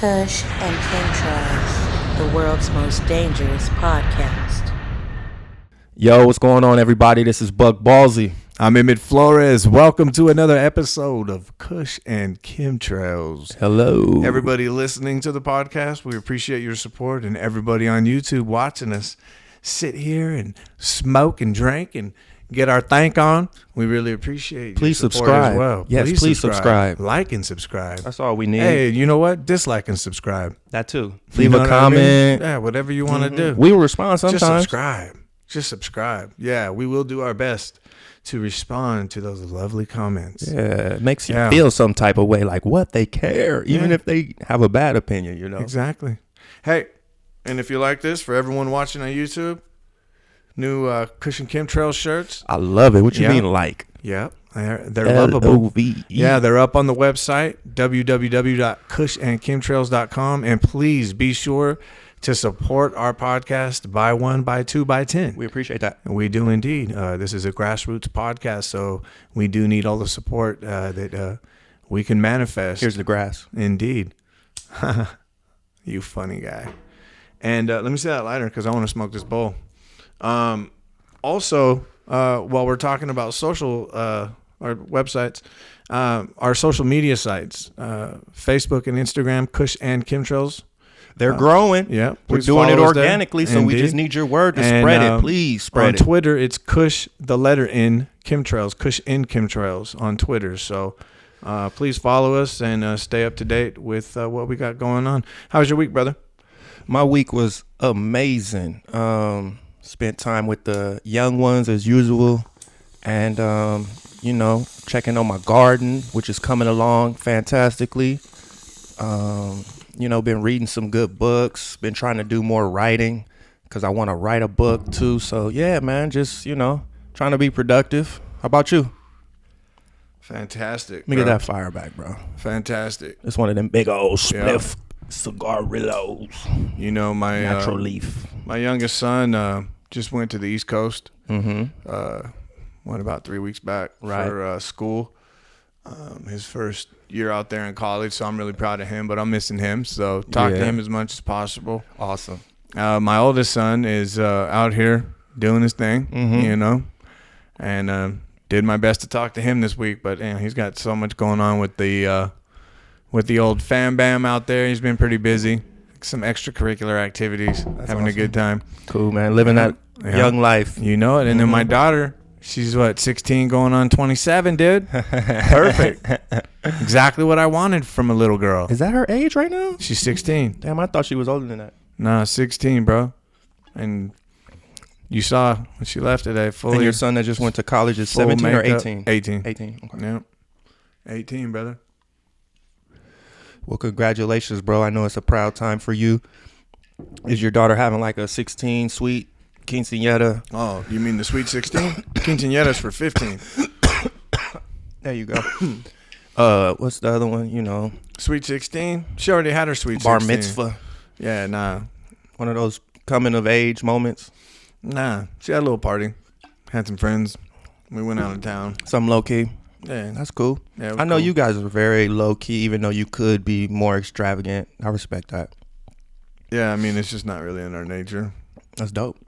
Kush and Chemtrails, the world's most dangerous podcast. Yo, what's going on, everybody? This is Buck Ballsy. I'm Emmett Flores. Welcome to another episode of Kush and Chemtrails. Hello. Everybody listening to the podcast, we appreciate your support, and everybody on YouTube watching us sit here and smoke and drink and get our thank on. We really appreciate Please your support subscribe. as well. Yes, please subscribe. Like and subscribe. That's all we need. Hey, you know what? Dislike and subscribe. That too. You Leave know a what I comment. mean? Yeah, whatever you want to do. We will respond sometimes. Just subscribe. Yeah, we will do our best to respond to those lovely comments. Yeah, it makes you feel some type of way, like what they care, even if they have a bad opinion, you know. Exactly. Hey, and if you like this, for everyone watching on YouTube, new Kush and Chemtrails shirts. I love it. What you mean, like? Yeah, they're lovable. L-O-V-E. Yeah, they're up on the website, www.kushandchemtrails.com, and please be sure to support our podcast. Buy one, buy two, buy 10. We appreciate that. We do indeed. This is a grassroots podcast, so we do need all the support that we can manifest. Here's the grass. Indeed. You funny guy. And let me see that lighter because I want to smoke this bowl. Also, while we're talking about social our websites, our social media sites, Facebook and Instagram, Kush and Chemtrails. They're growing. Yeah. We're doing it organically, so we just need your word to spread it. Please spread it. On Twitter, it's Kush, the letter N, Chemtrails, Kush in Chemtrails on Twitter. So please follow us and stay up to date with what we got going on. How was your week, brother? My week was amazing. Spent time with the young ones as usual, and checking on my garden, which is coming along fantastically. Been reading some good books, been trying to do more writing because I want to write a book too. So yeah, man, just trying to be productive. How about you? Fantastic. Let me get that fire back, bro. Fantastic. It's one of them big old spliff cigarillos. My natural leaf. My youngest son just went to the East Coast. Mm-hmm. Went about 3 weeks back right. for school. His first year out there in college, so I'm really proud of him, but I'm missing him, so talk to him as much as possible. Awesome. My oldest son is out here doing his thing, and did my best to talk to him this week, but he's got so much going on with the old fam bam out there. He's been pretty busy. Some extracurricular activites. That's having awesome. A good time. Cool, man. Living that young life. You know it. And then my daughter, she's 16 going on 27, dude. Perfect. Exactly what I wanted from a little girl. Is that her age right now? She's 16. Damn, I thought she was older than that. Nah, 16, bro. And you saw when she left today fully. And your son that just went to college is 17 or 18? 18. 18. Okay. Yeah. 18, brother. Well, congratulations, bro. I know it's a proud time for you. Is your daughter having like a 16 sweet quinceañera? Oh, you mean the sweet 16? Quinceañera's for 15. There you go. What's the other one? Sweet 16? She already had her sweet 16. Bar mitzvah. Yeah, nah. One of those coming of age moments. Nah, she had a little party. Had some friends. We went out of town. Some low key. Yeah, that's cool. Yeah, I know you guys are very low key, even though you could be more extravagant. I respect that. Yeah, I mean, it's just not really in our nature. That's dope.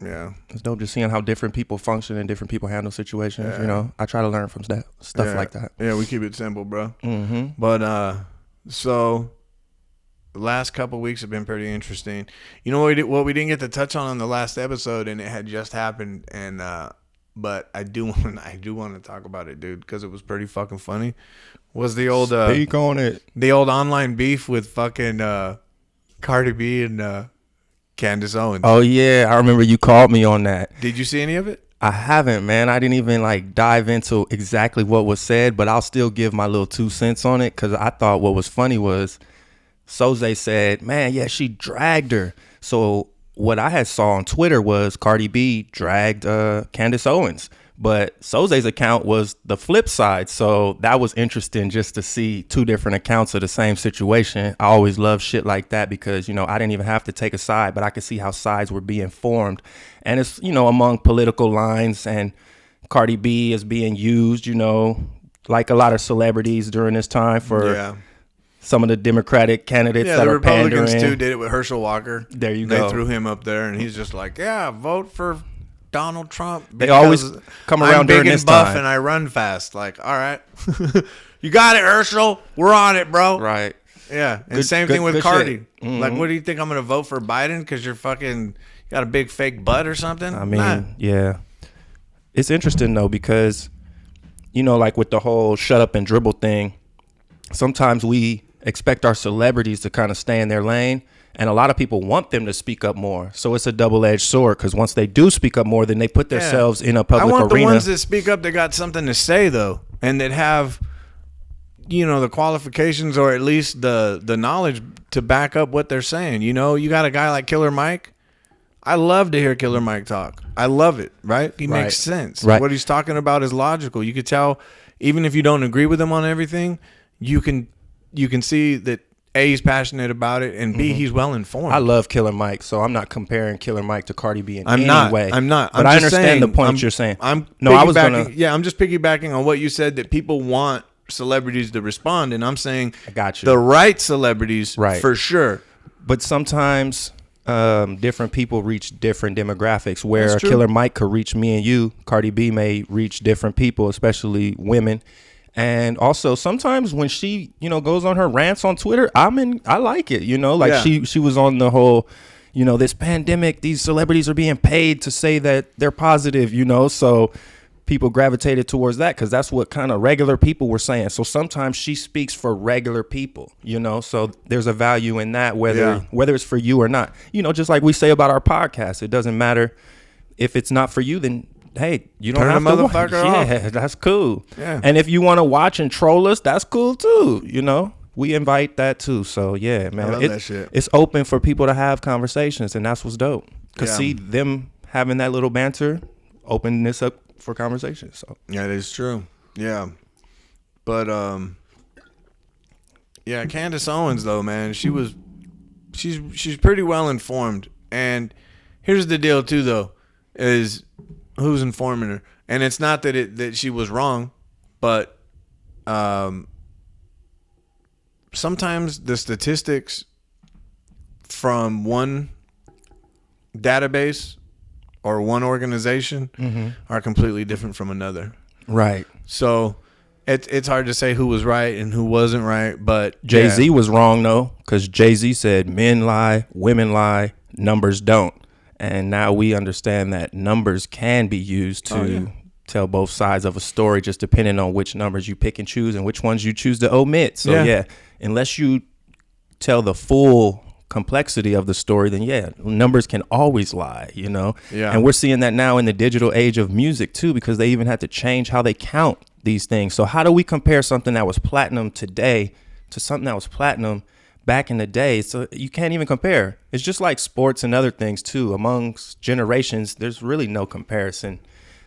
Yeah, it's dope just seeing how different people function and different people handle situations. Yeah. I try to learn from stuff like that. Yeah, we keep it simple, bro. Mm-hmm. But so the last couple of weeks have been pretty interesting. You know what we didn't get to touch on the last episode, and it had just happened, and but I do want to talk about it, dude, because it was pretty fucking funny. Was the old speak on it? The old online beef with fucking Cardi B and Candace Owens. Oh yeah, I remember you called me on that. Did you see any of it? I haven't, man. I didn't even dive into exactly what was said, but I'll still give my little 2 cents on it because I thought what was funny was Soze said, "Man, yeah, she dragged her." So what I had saw on Twitter was Cardi B dragged Candace Owens, but Soze's account was the flip side. So that was interesting just to see two different accounts of the same situation. I always love shit like that because, I didn't even have to take a side, but I could see how sides were being formed. And it's, among political lines, and Cardi B is being used, like a lot of celebrities during this time for some of the Democratic candidates Yeah, that the are Republicans pandering. too did it with Herschel Walker. There you They go. threw him up there, and he's just like, "Yeah, vote for Donald Trump." They always because come around I'm big during and this buff, time. and I run fast. Like, all right, you got it, Herschel. We're on it, bro. Right. Yeah, and Good- same good- thing with good Cardi. shit. Mhm. Like, what do you think I'm gonna vote for Biden because you're fucking got a big fake butt or something? I mean, Nah. yeah. It's interesting though because, you know, like with the whole shut up and dribble thing, sometimes we expect our celebrities to kind of stay in their lane, and a lot of people want them to speak up more. So it's a double-edged sword because once they do speak up more, then they put themselves in a public I want arena. the ones that speak up that got something to say though, and that have, you know, the qualifications or at least the knowledge to back up what they're saying. You know, you got a guy like Killer Mike. I love to hear Killer Mike talk. I love it, right? He Right. makes sense. Right. What he's talking about is logical. You could tell, even if you don't agree with him on everything, you can see that A, he's passionate about it, and B, he's well informed. I love Killer Mike, so I'm not comparing Killer Mike to Cardi B in I'm any not. way. I'm not. But I'm I just understand saying, the point you're saying. I'm just piggybacking on what you said, that people want celebrities to respond, and I'm saying I got you. the right celebrities, Right. for sure. But sometimes different people reach different demographics. Where That's a true. Killer Mike could reach me and you, Cardi B may reach different people, especially women. And also sometimes when she, you know, goes on her rants on Twitter, I like it, you know, like Yeah. she was on the whole, you know, this pandemic, these celebrities are being paid to say that they're positive, you know, so people gravitated towards that because that's what kind of regular people were saying. So sometimes she speaks for regular people, you know, so there's a value in that, whether it's for you or not, you know, just like we say about our podcast. It doesn't matter if it's not for you, then hey, you don't Turn have the to watch. motherfucker off. Yeah, that's cool. Yeah. And if you want to watch and troll us, that's cool too. You know, we invite that too. So yeah, man, love that shit. It's open for people to have conversations, and that's what's dope. Cause Yeah. see them having that little banter, open this up for conversation. So Yeah, that is true. Yeah. But yeah, Candace Owens though, man, she's pretty well informed. And here's the deal too though, is who's informing her. And it's not that she was wrong, but sometimes the statistics from one database or one organization are completely different from another. right, So it's hard to say who was right and who wasn't right, but Jay-Z was wrong though, because Jay-Z said men lie, women lie, numbers don't. And now we understand that numbers can be used to tell both sides of a story, just depending on which numbers you pick and choose and which ones you choose to omit. So yeah, unless you tell the full complexity of the story, then numbers can always lie, you know? Yeah. And we're seeing that now in the digital age of music too, because they even had to change how they count these things. So how do we compare something that was platinum today to something that was platinum back in the day? So you can't even compare. It's just like sports and other things too. Amongst generations, there's really no comparison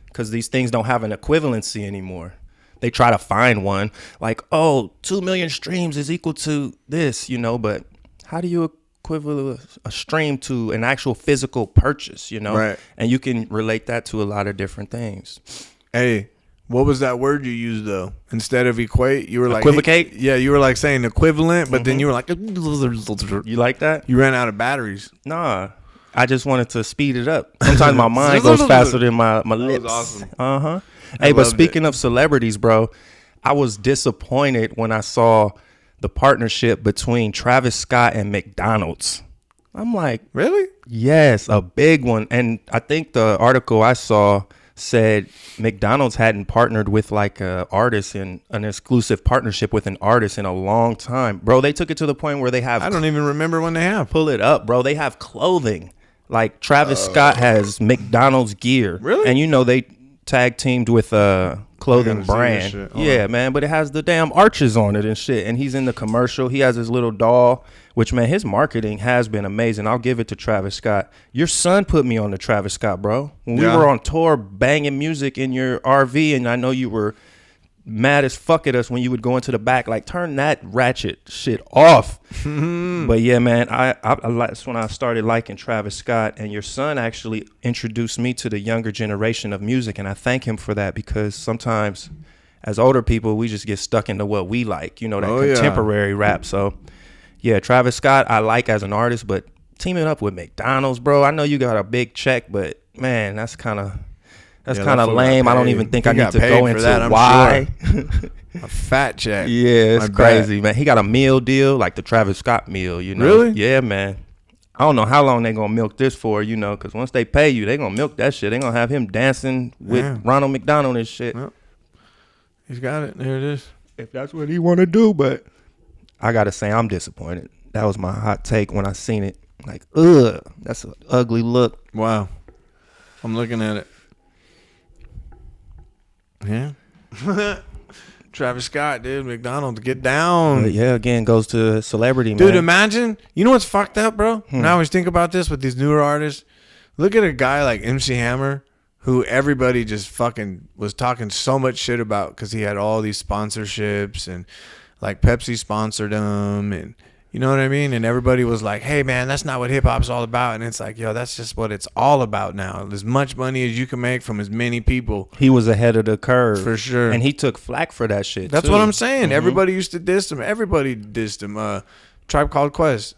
because these things don't have an equivalency anymore. They try to find one like, oh, 2 million streams is equal to this, you know, but how do you equivalent a stream to an actual physical purchase, you know? Right. And you can relate that to a lot of different things. Hey, what was that word you used though? Instead of equate, you were like Equivocate? Yeah, you were like saying equivalent, but then you were like You like that? you ran out of batteries. Nah. I just wanted to speed it up. Sometimes my mind goes faster than my lips. was awesome. Uh-huh. Hey, but loved speaking of celebrities, bro, I was disappointed when I saw the partnership between Travis Scott and McDonald's. I'm like, Really? yes, a big one. And I think the article I saw said McDonald's hadn't partnered with like a artist in an exclusive partnership with an artist in a long time. Bro, they took it to the point where they have I don't even remember when they have. pull it up, bro. They have clothing. Like Travis Scott has McDonald's gear. Really? And you know they tag teamed with a clothing I gotta see this brand. shit. Hold Yeah, man, but it has the damn arches on it and shit. And he's in the commercial. He has his little doll, which, man, his marketing has been amazing. I'll give it to Travis Scott. Your son put me on to Travis Scott, bro. When we Yeah. were on tour banging music in your RV, and I know you were mad as fuck at us when you would go into the back, like, turn that ratchet shit off. But yeah, man, that's when I started liking Travis Scott, and your son actually introduced me to the younger generation of music, and I thank him for that, because sometimes as older people, we just get stuck into what we like, you know, that Oh, yeah. contemporary rap. So, yeah, Travis Scott, I like as an artist, but teaming up with McDonald's, bro, I know you got a big check, but man, that's kind of Yeah, that fool got lame. I don't paid. even think He I need got to paid go for into that, I'm why. A fat check. Yeah, it's I bet. crazy, man. He got a meal deal, like the Travis Scott meal, you know. Really? Yeah, man. I don't know how long they gonna milk this for, you know, because once they pay you, they gonna milk that shit. They gonna have him dancing with Yeah. Ronald McDonald and shit. Well, he's got it. There it is. If that's what he want to do, but I gotta say I'm disappointed. That was my hot take when I seen it. Like, ugh, that's an ugly look. Wow. I'm looking at it. Yeah. Travis Scott, dude, McDonald's, get down. But yeah, again, goes to celebrity, Dude, man. imagine. You know what's fucked up, bro? Now I always think about this with these newer artists. Look at a guy like MC Hammer, who everybody just fucking was talking so much shit about because he had all these sponsorships and like Pepsi sponsored him, and you know what I mean? And everybody was like, hey, man, that's not what hip hop's all about. And it's like, yo, that's just what it's all about now. As much money as you can make from as many people. He was ahead of the curve. For sure. And he took flack for that shit, That's too. what I'm saying. Everybody used to diss him. Everybody dissed him. Tribe Called Quest.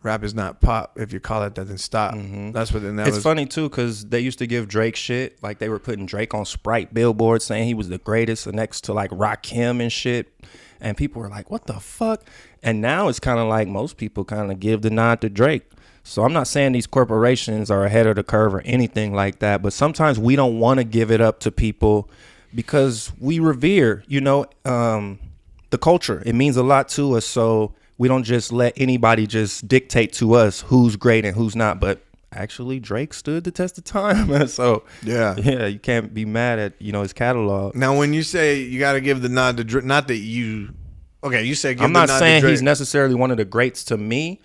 Rap is not pop. If you call it that, then stop. That's what. And that It's was funny too because they used to give Drake shit. Like they were putting Drake on Sprite billboards saying he was the greatest, next to like Rakim and shit. And people were like, "What the fuck?" And now it's kind of like most people kind of give the nod to Drake. So I'm not saying these corporations are ahead of the curve or anything like that, but sometimes we don't want to give it up to people because we revere, you know, the culture. It means a lot to us. So we don't just let anybody just dictate to us who's great and who's not. But actually, Drake stood the test of time. So yeah. you can't be mad at, you know, his catalog. Now, when you say you got to give the nod to Drake, not that you. Okay, you say give I'm the not nod saying to Drake. he's necessarily one of the greats to me,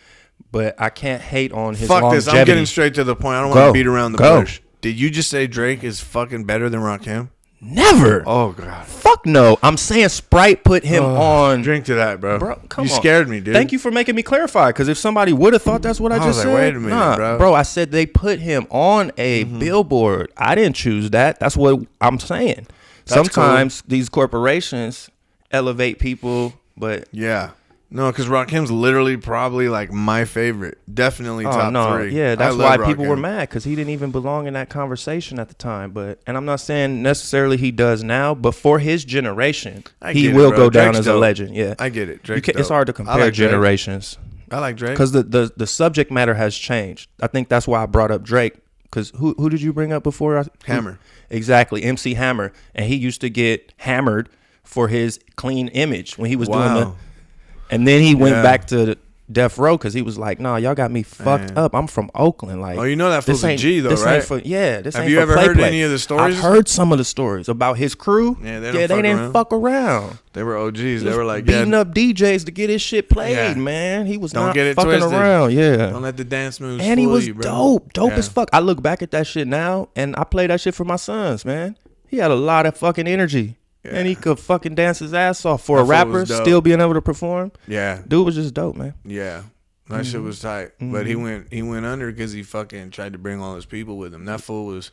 but I can't hate on his Fuck longevity. this. I'm getting straight to the point. I don't want to beat around the bush. Did you just say Drake is fucking better than Rakim? Never. Oh, God. Fuck no. I'm saying Sprite put him on. Drink to that, bro. Come you on. scared me, dude. Thank you for making me clarify, because if somebody would have thought that's what I was just like, said. wait a minute, bro. I said they put him on a billboard. I didn't choose that. That's what I'm saying. Sometimes these corporations elevate people, but Yeah. No, because Rakim's literally probably like my favorite. Definitely top 3. Yeah, that's I why love people were Rakim. mad, because he didn't even belong in that conversation at the time. And I'm not saying necessarily he does now, but for his generation, he get it, will bro. go down Drake's as a dope. legend. Yeah, I get it. You Drake's it's dope. hard to I compare like Drake. generations I like Drake. because the subject matter has changed. I think that's why I brought up Drake, because who did you bring up before? Hammer. Exactly, MC Hammer, and he used to get hammered for his clean image when he was doing the. And then he went back to Death Row because he was like, "Nah, y'all got me fucked up. I'm from Oakland. Like, Oh, you know that fool's a G though, this right? Ain't for, yeah, this Have ain't you for ever play, heard play. any of the stories? I've heard some of the stories about his crew. Yeah, they they didn't fuck around. They were OGs. They were like beating up DJs to get his shit played. Yeah. Man, he was Don't not get it fucking twisted. around. Yeah, Don't let the dance moves and he fool was you, bro. dope Yeah. as fuck. I look back at that shit now, and I play that shit for my sons. Man, he had a lot of fucking energy. Yeah. And he could fucking dance his ass off for That a fool rapper, was dope. still being able to perform. Yeah, Dude was just dope, man. yeah. That shit was tight. But he went under because he fucking tried to bring all his people with him. That fool was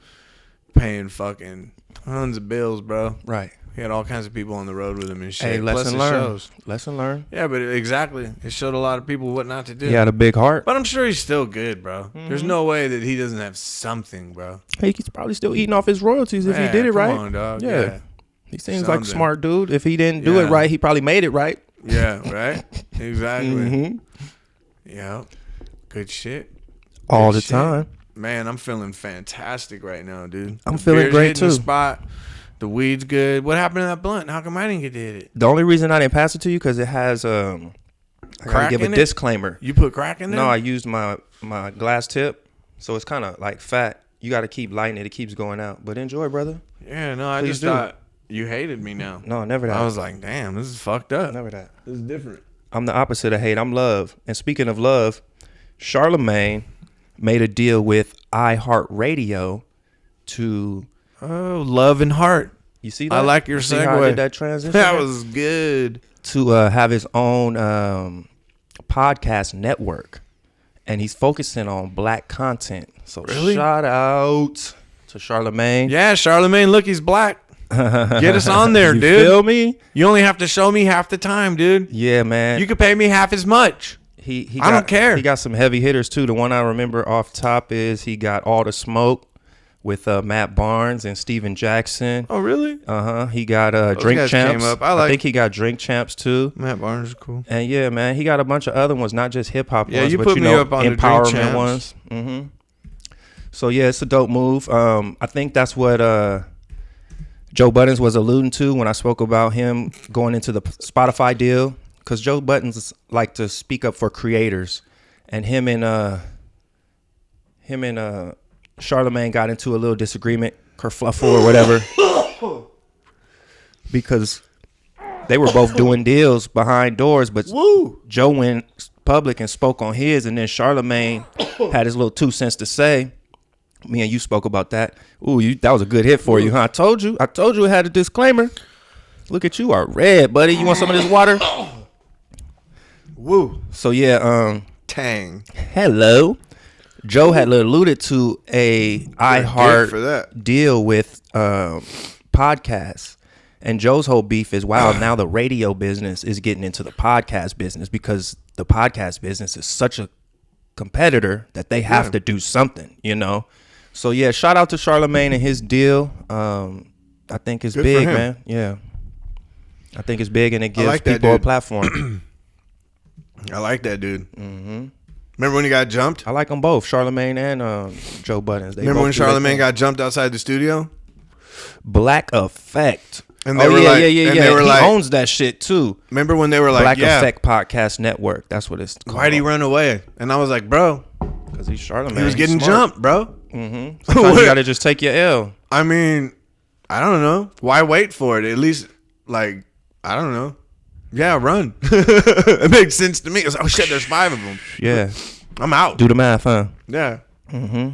paying fucking tons of bills, bro. Right. He had all kinds of people on the road with him and shit. Hey, Plus lesson the learned. shows. Lesson learned. Yeah, but exactly. It showed a lot of people what not to do. He had a big heart. But I'm sure he's still good, bro. There's no way that he doesn't have something, bro. He's probably still eating off his royalties if he Yeah, did it come right. on, dog. Yeah. He seems like a Something. smart dude. If he didn't do it Yeah. right, he probably made it right. Yeah, right? Exactly. Mm-hmm. Yeah. Good shit. All Good the shit. time. Man, I'm feeling fantastic right now, dude. I'm The feeling beer's great, hitting the too. spot. The weed's good. What happened to that blunt? How come I didn't get to hit it? The only reason I didn't pass it to you because it has I gotta Crack give a in it? disclaimer. You put crack in there? No, I used my glass tip, so it's kind of like fat. You got to keep lighting it; it keeps going out. But enjoy, brother. Yeah, no, I Please just do. thought you hated me now. No, never that. I was like, damn, this is fucked up. never that. This is different. I'm the opposite of hate. I'm love. And speaking of love, Charlamagne made a deal with iHeartRadio to. Oh, love and heart. You see that? I like your See how I did segue. that transition? That there? was good. To have his own podcast network, and he's focusing on black content. So Really? shout out to Charlamagne. Yeah, Charlamagne, look, he's black. Get us on there, You dude. feel me? You only have to show me half the time, dude. Yeah, man. You could pay me half as much. I don't care. He got some heavy hitters too. The one I remember off top is he got All the Smoke with Matt Barnes and Steven Jackson. Oh, really? He got Those Drink guys Champs. came up. I think he got Drink Champs too. Matt Barnes is cool. And yeah, man, he got a bunch of other ones, not just hip hop ones, you but put you me know, up on the Drink empowerment Champs. ones. So yeah, it's a dope move. I think that's what Joe Buttons was alluding to when I spoke about him going into the Spotify deal, because Joe Buttons like to speak up for creators, and him and Charlamagne got into a little disagreement, kerfluffle or whatever, because they were both doing deals behind doors, but Joe went public and spoke on his, and then Charlamagne had his little 2 cents to say. Me and you spoke about that. Ooh, that was a good hit for you, huh? I told you it had a disclaimer. Look at you, are red, buddy. You want some of this water? Woo. So yeah, Tang. hello. Joe had alluded to a iHeart for that. deal with podcasts. And Joe's whole beef is, wow, now the radio business is getting into the podcast business, because the podcast business is such a competitor that they have to do something, you know? So yeah, shout out to Charlamagne and his deal. I think it's Good big, for him. man. Yeah. I think it's big, and it gives like that people a dude. platform. I like that dude. Mm-hmm. Remember when he got jumped? I like them both, Charlamagne and Joe Buttons. They Remember when both do their Charlamagne thing. got jumped outside the studio? Black Effect. And they were yeah, like- yeah, yeah, and yeah. they were he like- owns that shit too. Remember when they were like, Black yeah, Effect Podcast Network. That's what it's called. why'd he run away? And I was like, bro, Because he's Charlamagne. he was getting He's smart. jumped, bro. Sometimes you got to just take your L. I mean, I don't know. Why wait for it? At least, like, I don't know. Yeah, run. It makes sense to me. It's, oh, shit, there's 5 of them. Yeah. I'm out. Do the math, huh? Yeah. Mm-hmm.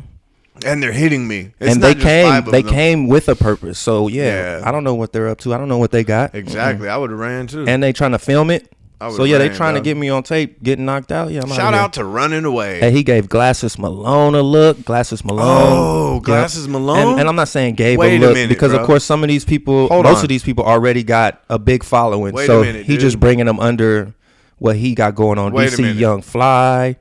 And they're hitting me. It's And not they just 5 of they them. came with a purpose. So yeah, Yeah. I don't know what they're up to. I don't know what they got. Exactly. I would have ran, too. And they trying to film it. I would've So yeah, they ran, trying to dog. get me on tape, getting knocked out. Yeah, I'm Shout here. out to Running Away. Hey, he gave Glasses Malone a look. Glasses Malone. Oh, Glasses Malone? And I'm not saying gave Wait a a look, minute, because bro. of course some of these people, Hold most on. of these people already got a big following. Wait a so minute, he dude. just bringing them under what he got going on. Wait a DC minute. Young Fly.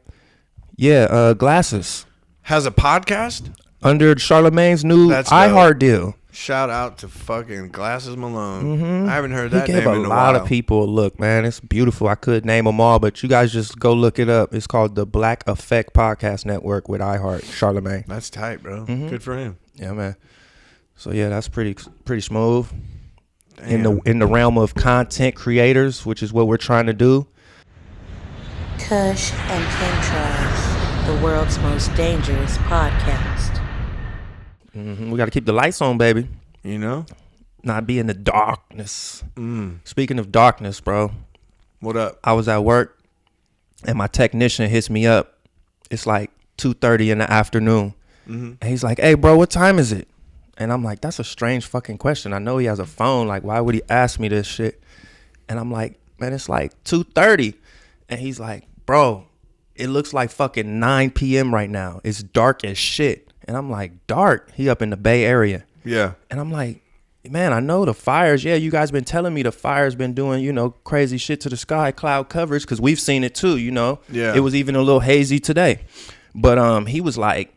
Yeah, Glasses. Has a podcast? Under Charlamagne's new That's iHeart deal. Shout out to fucking Glasses Malone. I haven't heard that He gave name a in a lot while. of people a look, man. It's beautiful. I could name them all, but you guys just go look it up. It's called the Black Effect Podcast Network with iHeart. Charlamagne. That's tight, bro. Good for him. Yeah, man. So yeah, that's pretty smooth. Damn. In the realm of content creators, which is what we're trying to do. Kush and Chemtrails, the world's most dangerous podcast. We got to keep the lights on, baby. You know? Not be in the darkness. Speaking of darkness, bro, What up? I was at work and my technician hits me up. It's like 2:30 in the afternoon. And he's like, hey, bro, what time is it? And I'm like, that's a strange fucking question. I know he has a phone. Like, why would he ask me this shit? And I'm like, man, it's like 2:30. And he's like, bro, it looks like fucking 9 p.m. right now. It's dark as shit. And I'm like, dark? He up in the Bay Area. Yeah. And I'm like, man, I know the fires. Yeah, you guys been telling me the fire's been doing, you know, crazy shit to the sky, cloud coverage, because we've seen it too, you know. Yeah. It was even a little hazy today. But he was like,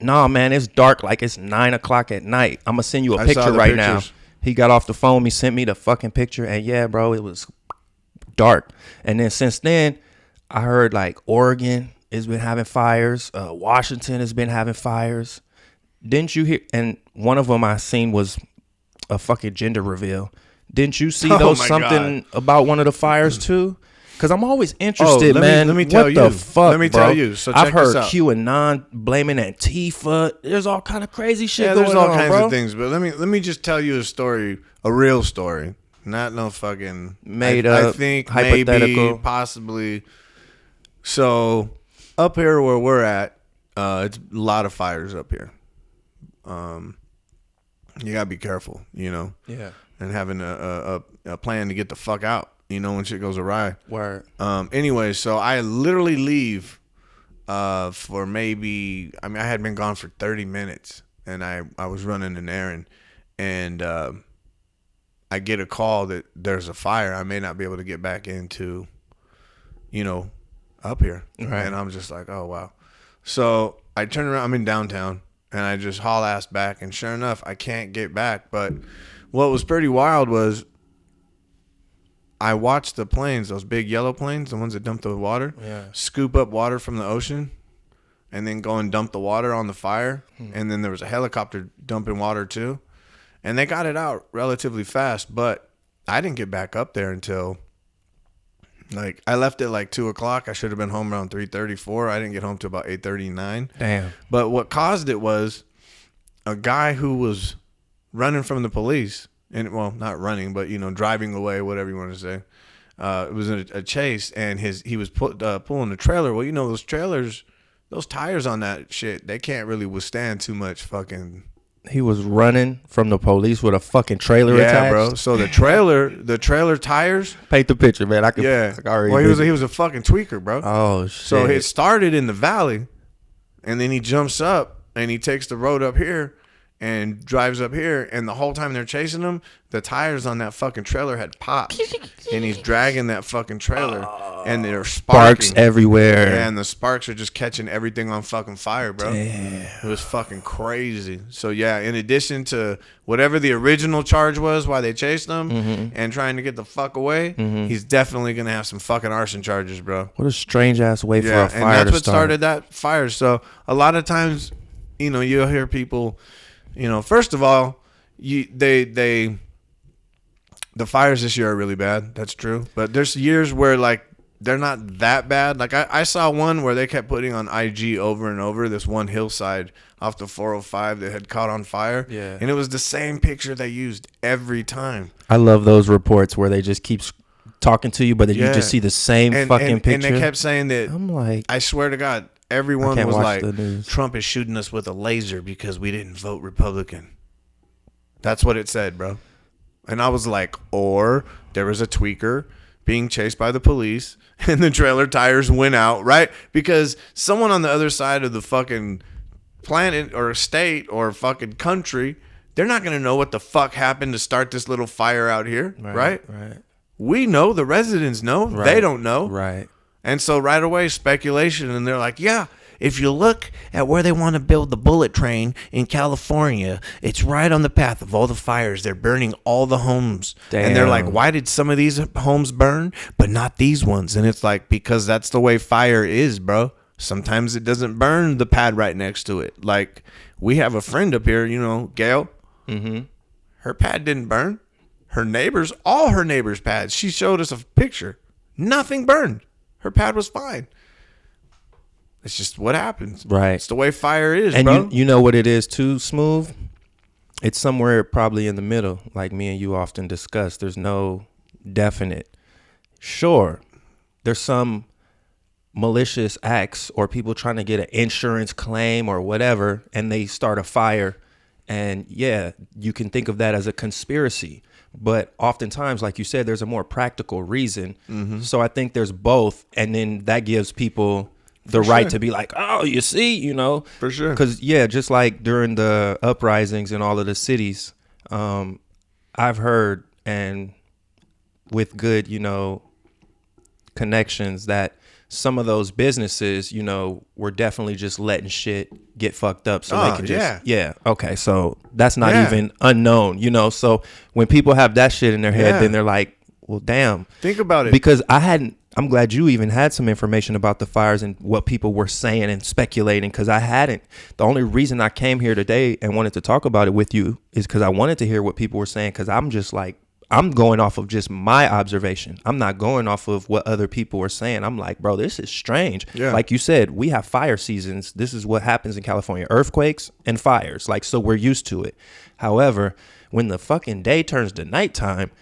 nah, man, it's dark like it's 9 o'clock at night. I'm going to send you a I saw picture the right now. pictures. He got off the phone. He sent me the fucking picture. And yeah, bro, it was dark. And then since then, I heard like Oregon has been having fires. Washington has been having fires. Didn't you hear? And one of them I seen was a fucking gender reveal. Didn't you see Oh those my something about one of the fires too? Because I'm always interested, let me- man. let me tell what you. the fuck, Let me bro? tell you. So I've check this heard out. QAnon blaming Antifa. There's all kind of crazy shit Yeah, going there's all on, kinds bro. of things, but let me just tell you a story, a real story, not no fucking Made I up, think hypothetical. maybe, possibly. So up here where we're at, it's a lot of fires up here. You gotta be careful, you know. Yeah. And having a plan to get the fuck out, you know, when shit goes awry. Word. Anyway, so I literally leave for maybe, I mean, I had been gone for 30 minutes and I was running an errand and I get a call that there's a fire, I may not be able to get back into, up here. Right. And I'm just like, oh, wow. So I turn around, I'm in downtown, and I just haul ass back, and sure enough, I can't get back. But what was pretty wild was I watched the planes, those big yellow planes, the ones that dump the water, scoop up water from the ocean and then go and dump the water on the fire. And then there was a helicopter dumping water too. And they got it out relatively fast, but I didn't get back up there until, like, I left at like 2 o'clock. I should have been home around 3:34. I didn't get home till about 8:39. Damn. But what caused it was a guy who was running from the police. And, well, not running, but, driving away, whatever you want to say. It was a chase, and he was pulling a trailer. Well, those trailers, those tires on that shit, they can't really withstand too much fucking. He was running from the police with a fucking trailer attached. Yeah, bro. So the trailer tires. Paint the picture, man. I can Well, he was a fucking tweaker, bro. Oh, shit. So it started in the valley, and then he jumps up, and he takes the road up here. And drives up here, and the whole time they're chasing him, the tires on that fucking trailer had popped, and he's dragging that fucking trailer, and they're sparks everywhere. Yeah, and the sparks are just catching everything on fucking fire, bro. Damn. It was fucking crazy. So yeah, in addition to whatever the original charge was, why they chased him and trying to get the fuck away, he's definitely gonna have some fucking arson charges, bro. What a strange ass way for a fire to start. And that's what started that fire. So a lot of times, you'll hear people. First of all, the fires this year are really bad. That's true. But there's years where, like, they're not that bad. Like, I saw one where they kept putting on IG over and over this one hillside off the 405 that had caught on fire. Yeah. And it was the same picture they used every time. I love those reports where they just keep talking to you, but then you just see the same fucking picture. And they kept saying that. I'm like, I swear to God. Everyone was like, Trump is shooting us with a laser because we didn't vote Republican. That's what it said, bro. And I was like, or there was a tweaker being chased by the police and the trailer tires went out, right? Because someone on the other side of the fucking planet or state or fucking country, they're not going to know what the fuck happened to start this little fire out here, right? Right. We know, the residents know, they don't know. Right. And so right away, speculation, and they're like, yeah, if you look at where they want to build the bullet train in California, it's right on the path of all the fires. They're burning all the homes. Damn. And they're like, why did some of these homes burn, but not these ones? And it's like, because that's the way fire is, bro. Sometimes it doesn't burn the pad right next to it. Like, we have a friend up here, Gail. Mm-hmm. Her pad didn't burn. All her neighbors' pads. She showed us a picture. Nothing burned. Her pad was fine. It's just what happens. Right. It's the way fire is, and bro. You know what it is too, Smooth? It's somewhere probably in the middle, like me and you often discuss. There's no definite. Sure, there's some malicious acts or people trying to get an insurance claim or whatever, and they start a fire. And yeah, you can think of that as a conspiracy. But oftentimes, like you said, there's a more practical reason. Mm-hmm. So I think there's both. And then that gives people the right to be like, oh, you see, For sure. Because, yeah, just like during the uprisings in all of the cities, I've heard, and with good, connections, that some of those businesses, were definitely just letting shit get fucked up so they could just, okay, so that's not even unknown, so when people have that shit in their head, then they're like, well, damn. Think about it. Because I'm glad you even had some information about the fires and what people were saying and speculating, because I hadn't. The only reason I came here today and wanted to talk about it with you is because I wanted to hear what people were saying, because I'm just like, I'm going off of just my observation. I'm not going off of what other people are saying. I'm like, bro, this is strange. Yeah. Like you said, we have fire seasons. This is what happens in California, earthquakes and fires. Like, so we're used to it. However, when the fucking day turns to nighttime,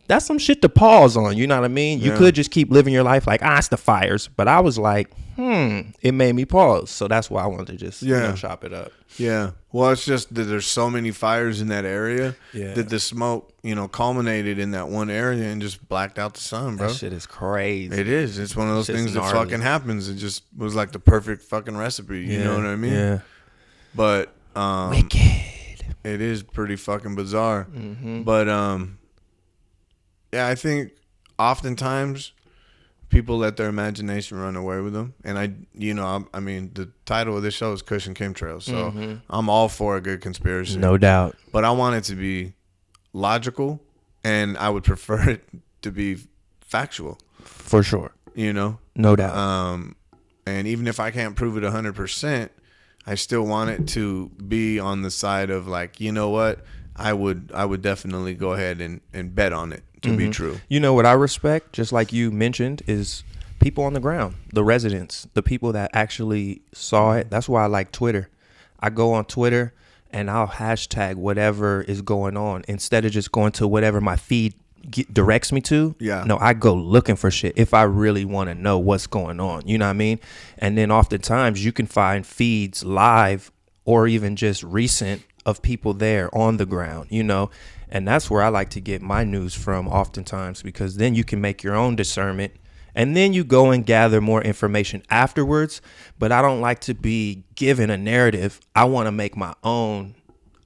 that's some shit to pause on. You know what I mean? You could just keep living your life like, it's the fires. But I was like, it made me pause. So that's why I wanted to just chop it up. Yeah. Well, it's just that there's so many fires in that area that the smoke, culminated in that one area and just blacked out the sun, bro. That shit is crazy. It is. It's one of those things that fucking happens. It just was like the perfect fucking recipe. You know what I mean? Yeah. But wicked. It is pretty fucking bizarre. Mm-hmm. But Yeah, I think oftentimes people let their imagination run away with them. And I mean, the title of this show is Kush And Chemtrails. So I'm all for a good conspiracy. No doubt. But I want it to be logical, and I would prefer it to be factual. For sure. No doubt. And even if I can't prove it 100%, I still want it to be on the side of like, you know what? I would definitely go ahead and bet on it to be true. You know what I respect, just like you mentioned, is people on the ground, the residents, the people that actually saw it. That's why I like Twitter. I go on Twitter and I'll hashtag whatever is going on instead of just going to whatever my feed directs me to. Yeah. No, I go looking for shit if I really want to know what's going on. You know what I mean? And then oftentimes you can find feeds live or even just recent of people there on the ground, and that's where I like to get my news from oftentimes, because then you can make your own discernment and then you go and gather more information afterwards. But I don't like to be given a narrative. I want to make my own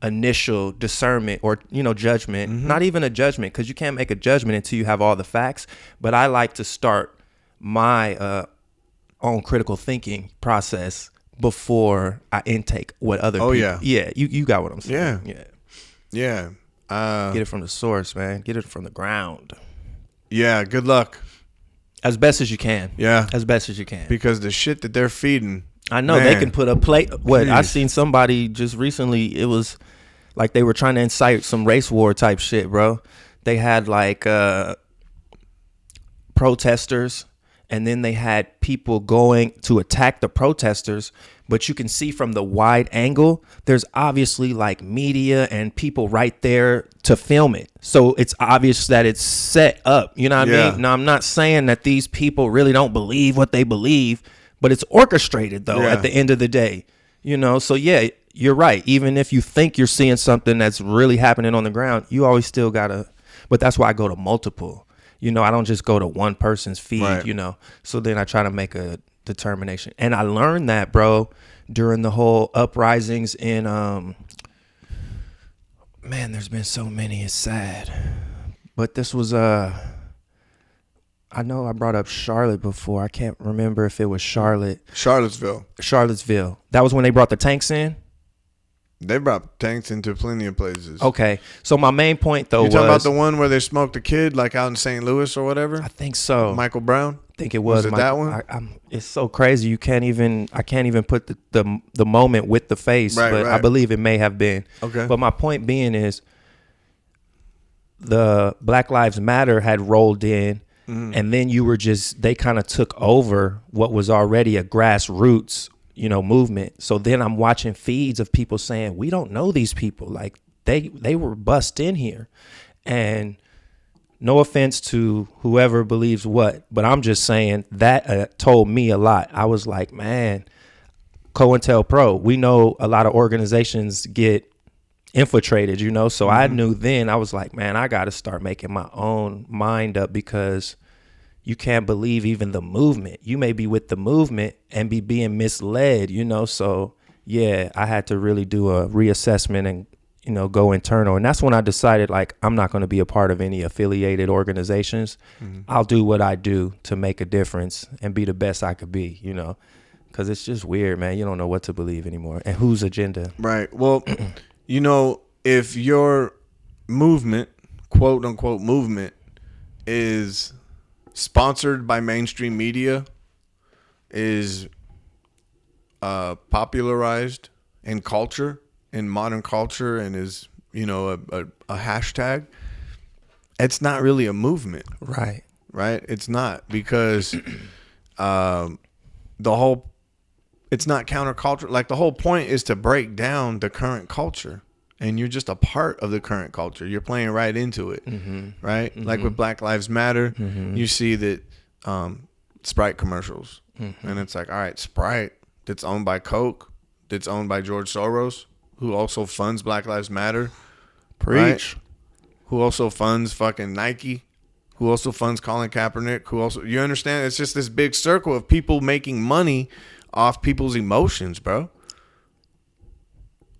initial discernment or judgment. Not even a judgment, because you can't make a judgment until you have all the facts. But I like to start my own critical thinking process before I intake what other people. Yeah, you got what I'm saying. Yeah. Get it from the source, man. Get it from the ground. Yeah, good luck. As best as you can. Yeah. As best as you can. Because the shit that they're feeding, I know, man. They can put a plate. What? Jeez. I seen somebody just recently, it was like they were trying to incite some race war type shit, bro. They had like protesters, and then they had people going to attack the protesters. But you can see from the wide angle, there's obviously like media and people right there to film it. So it's obvious that it's set up. You know what I mean? Now, I'm not saying that these people really don't believe what they believe, but it's orchestrated though at the end of the day. So yeah, you're right. Even if you think you're seeing something that's really happening on the ground, you always still gotta, but that's why I go to multiple. I don't just go to one person's feed, right. So then I try to make a determination. And I learned that, bro, during the whole uprisings in man, there's been so many, it's sad. But this was I know I brought up Charlotte before. I can't remember if it was Charlottesville. That was when they brought the tanks in. They brought tanks into plenty of places. Okay, so my main point though was, you talking about the one where they smoked a kid like out in St. Louis or whatever? I think so. Michael Brown. I think it was it that one? It's so crazy. I can't even put the moment with the face, right, but right. I believe it may have been. Okay. But my point being is, the Black Lives Matter had rolled in, and then they kind of took over what was already a grassroots, movement. So then I'm watching feeds of people saying, we don't know these people. Like they were bust in here. And no offense to whoever believes what, but I'm just saying that told me a lot. I was like, man, COINTELPRO, we know a lot of organizations get infiltrated, so I knew then, I was like, man, I got to start making my own mind up, because you can't believe even the movement. You may be with the movement and be being misled, so yeah, I had to really do a reassessment and go internal. And that's when I decided, like, I'm not going to be a part of any affiliated organizations. I'll do what I do to make a difference and be the best I could be, because it's just weird, man. You don't know what to believe anymore and whose agenda. Right. Well, if your movement, quote unquote movement, is sponsored by mainstream media, is popularized in culture, in modern culture, and is a hashtag, it's not really a movement. Right It's not, because it's not counterculture. Like, the whole point is to break down the current culture, and you're just a part of the current culture. You're playing right into it. Right. Like with Black Lives Matter, you see that Sprite commercials, and it's like, all right, Sprite, that's owned by Coke, that's owned by George Soros, who also funds Black Lives Matter. Preach. Right? Who also funds fucking Nike, who also funds Colin Kaepernick, you understand? It's just this big circle of people making money off people's emotions, bro.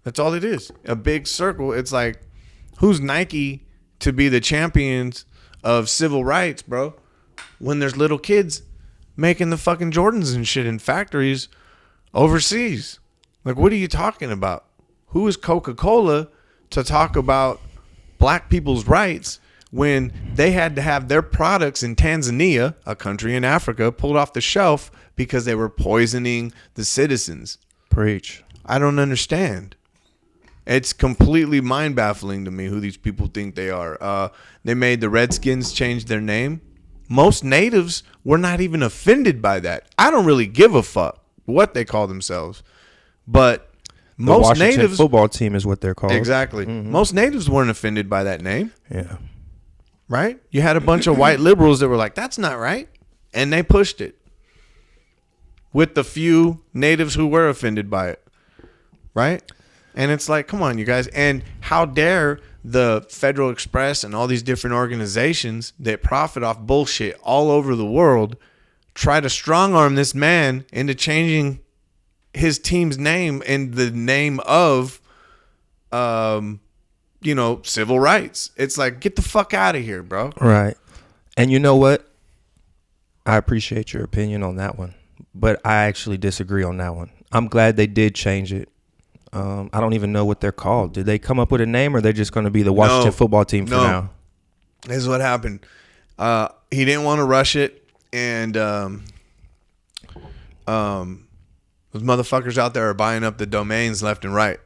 That's all it is. A big circle. It's like, who's Nike to be the champions of civil rights, bro, when there's little kids making the fucking Jordans and shit in factories overseas. Like, what are you talking about? Who is Coca-Cola to talk about black people's rights when they had to have their products in Tanzania, a country in Africa, pulled off the shelf because they were poisoning the citizens? Preach. I don't understand. It's completely mind-baffling to me who these people think they are. They made the Redskins change their name. Most natives were not even offended by that. I don't really give a fuck what they call themselves. But The most Washington natives... football team is what they're called. Exactly. Most natives weren't offended by that name. Yeah. Right? You had a bunch of white liberals that were like, that's not right. And they pushed it. With the few natives who were offended by it. Right? And it's like, come on, you guys. And how dare the Federal Express and all these different organizations that profit off bullshit all over the world try to strong arm this man into changing his team's name in the name of, civil rights. It's like, get the fuck out of here, bro. Right. And you know what? I appreciate your opinion on that one, but I actually disagree on that one. I'm glad they did change it. I don't even know what they're called. Did they come up with a name, or they're just going to be the Washington football team for now? This is what happened. He didn't want to rush it, and those motherfuckers out there are buying up the domains left and right.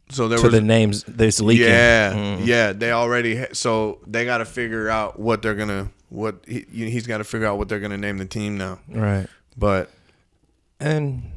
So there was the names that's leaking. Yeah, they already. So they got to figure out what they're gonna. He's got to figure out what they're gonna name the team now. Right. But and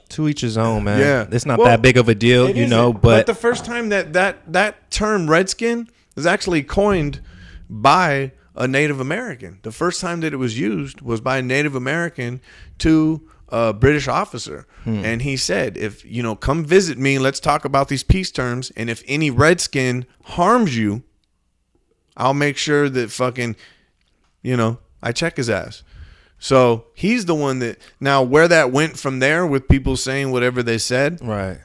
to each his own, man. Yeah, it's not that big of a deal, you know. But the first time that term Redskin was actually coined by a Native American. The first time that it was used was by a Native American to a British officer. And he said, if, come visit me, let's talk about these peace terms. And if any Redskin harms you, I'll make sure that fucking, I check his ass. So he's the one that, now where that went from there with people saying whatever they said. Right.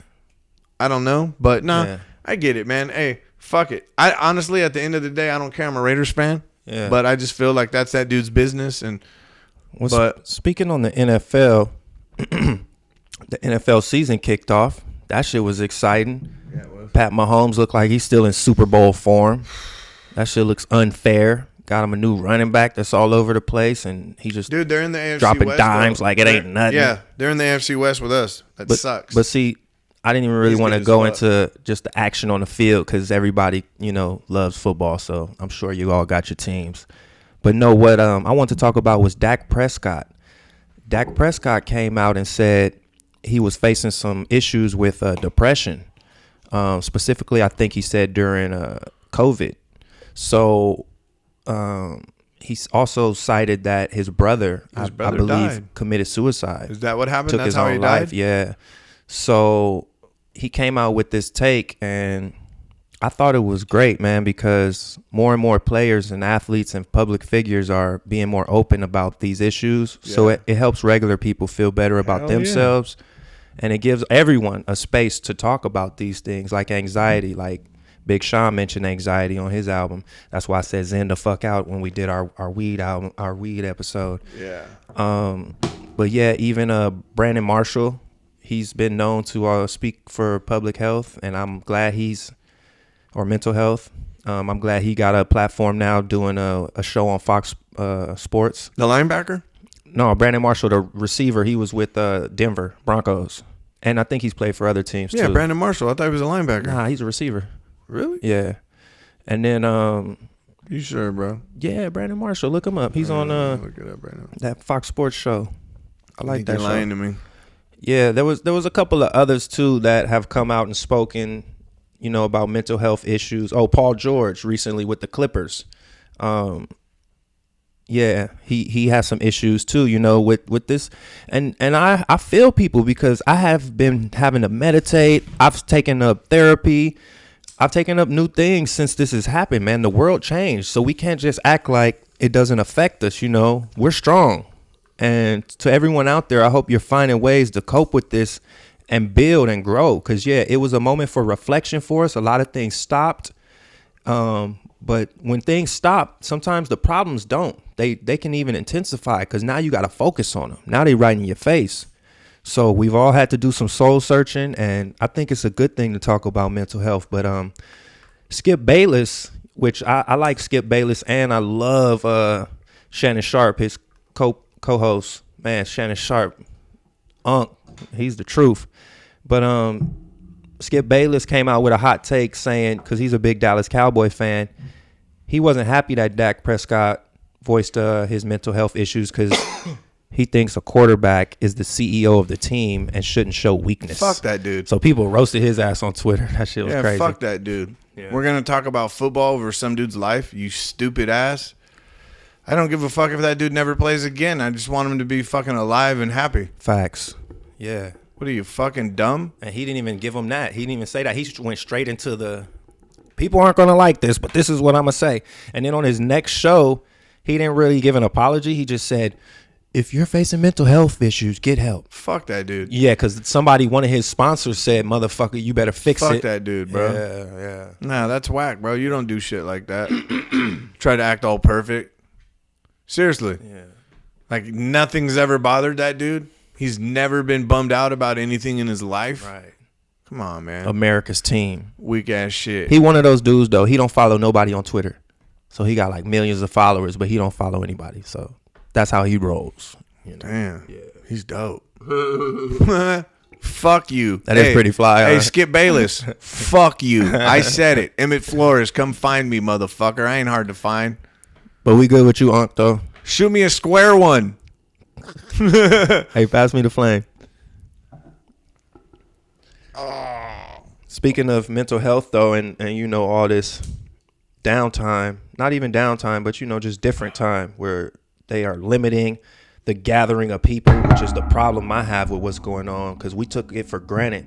I don't know, but Yeah. I get it, man. Hey, fuck it. I honestly, at the end of the day, I don't care. I'm a Raiders fan. Yeah. But I just feel like that's that dude's business. And speaking on the NFL, the NFL season kicked off. That shit was exciting. Yeah, it was. Pat Mahomes looked like he's still in Super Bowl form. That shit looks unfair. Got him a new running back that's all over the place, and he just they're in the AFC dropping West, dimes though. like it ain't nothing. Yeah, they're in the AFC West with us. That sucks. But see, I didn't even really He's want to good as go fuck. into just the action on the field because everybody, loves football. So I'm sure you all got your teams. But no, what I want to talk about was Dak Prescott. Dak Prescott came out and said he was facing some issues with depression. Specifically, I think he said during COVID. So he's also cited that his brother, I believe, died. committed suicide. Is that what happened? Took That's his how own he died? life. Yeah. So he came out with this take, and I thought it was great, man, because more and more players and athletes and public figures are being more open about these issues. Yeah. So it helps regular people feel better about themselves. Yeah. And it gives everyone a space to talk about these things like anxiety. Like Big Sean mentioned anxiety on his album. That's why I said Zen the fuck out when we did our weed album, our weed episode. Yeah. But yeah, even Brandon Marshall, he's been known to speak for public health, and I'm glad or mental health. I'm glad he got a platform now doing a show on Fox Sports. The linebacker? No, Brandon Marshall, the receiver. He was with Denver Broncos, and I think he's played for other teams too. Yeah, Brandon Marshall. I thought he was a linebacker. Nah, he's a receiver. Really? Yeah. And then you sure, bro? Yeah, Brandon Marshall. Look him up. He's on look it up right now. That Fox Sports show. I like that show. You're lying to me. Yeah, there was a couple of others too that have come out and spoken, about mental health issues. Oh, Paul George recently with the Clippers. Yeah, he has some issues too, with this. And I feel people because I have been having to meditate. I've taken up therapy. I've taken up new things since this has happened, man. The world changed. So we can't just act like it doesn't affect us, We're strong. And to everyone out there, I hope you're finding ways to cope with this and build and grow. Because, yeah, it was a moment for reflection for us. A lot of things stopped. But when things stop, sometimes the problems don't. They can even intensify because now you got to focus on them. Now they right in your face. So we've all had to do some soul searching, and I think it's a good thing to talk about mental health. But Skip Bayless, which I like Skip Bayless, and I love Shannon Sharp, his co-host. Man, Shannon Sharp, he's the truth. But Skip Bayless came out with a hot take saying, because he's a big Dallas Cowboy fan, he wasn't happy that Dak Prescott voiced his mental health issues because he thinks a quarterback is the CEO of the team and shouldn't show weakness. Fuck that dude. So people roasted his ass on Twitter. That shit was crazy. Fuck that dude. Yeah. We're going to talk about football over some dude's life, you stupid ass. I don't give a fuck if that dude never plays again. I just want him to be fucking alive and happy. Facts. Yeah. What are you, fucking dumb? And he didn't even give him that. He didn't even say that. He went straight into the, people aren't going to like this, but this is what I'm going to say. And then on his next show, he didn't really give an apology. He just said, if you're facing mental health issues, get help. Fuck that dude. Yeah, because one of his sponsors said, motherfucker, you better fix it. Fuck that dude, bro. Yeah. Nah, that's whack, bro. You don't do shit like that. Try to act all perfect. Seriously. Yeah. Like, nothing's ever bothered that dude. He's never been bummed out about anything in his life. Right. Come on, man. America's team. Weak ass shit. He one of those dudes, though. He don't follow nobody on Twitter. So he got like millions of followers, but he don't follow anybody. So that's how he rolls. You know? Damn. Yeah. He's dope. Fuck you. That is pretty fly. Hey, Skip Bayless. Fuck you. I said it. Emmett Flores, come find me, motherfucker. I ain't hard to find. But we good with you, Unc, though. Shoot me a square one. Hey, pass me the flame. Speaking of mental health, though, and you know, all this downtime, not even downtime, but, you know, just different time where they are limiting the gathering of people, which is the problem I have with what's going on, because we took it for granted.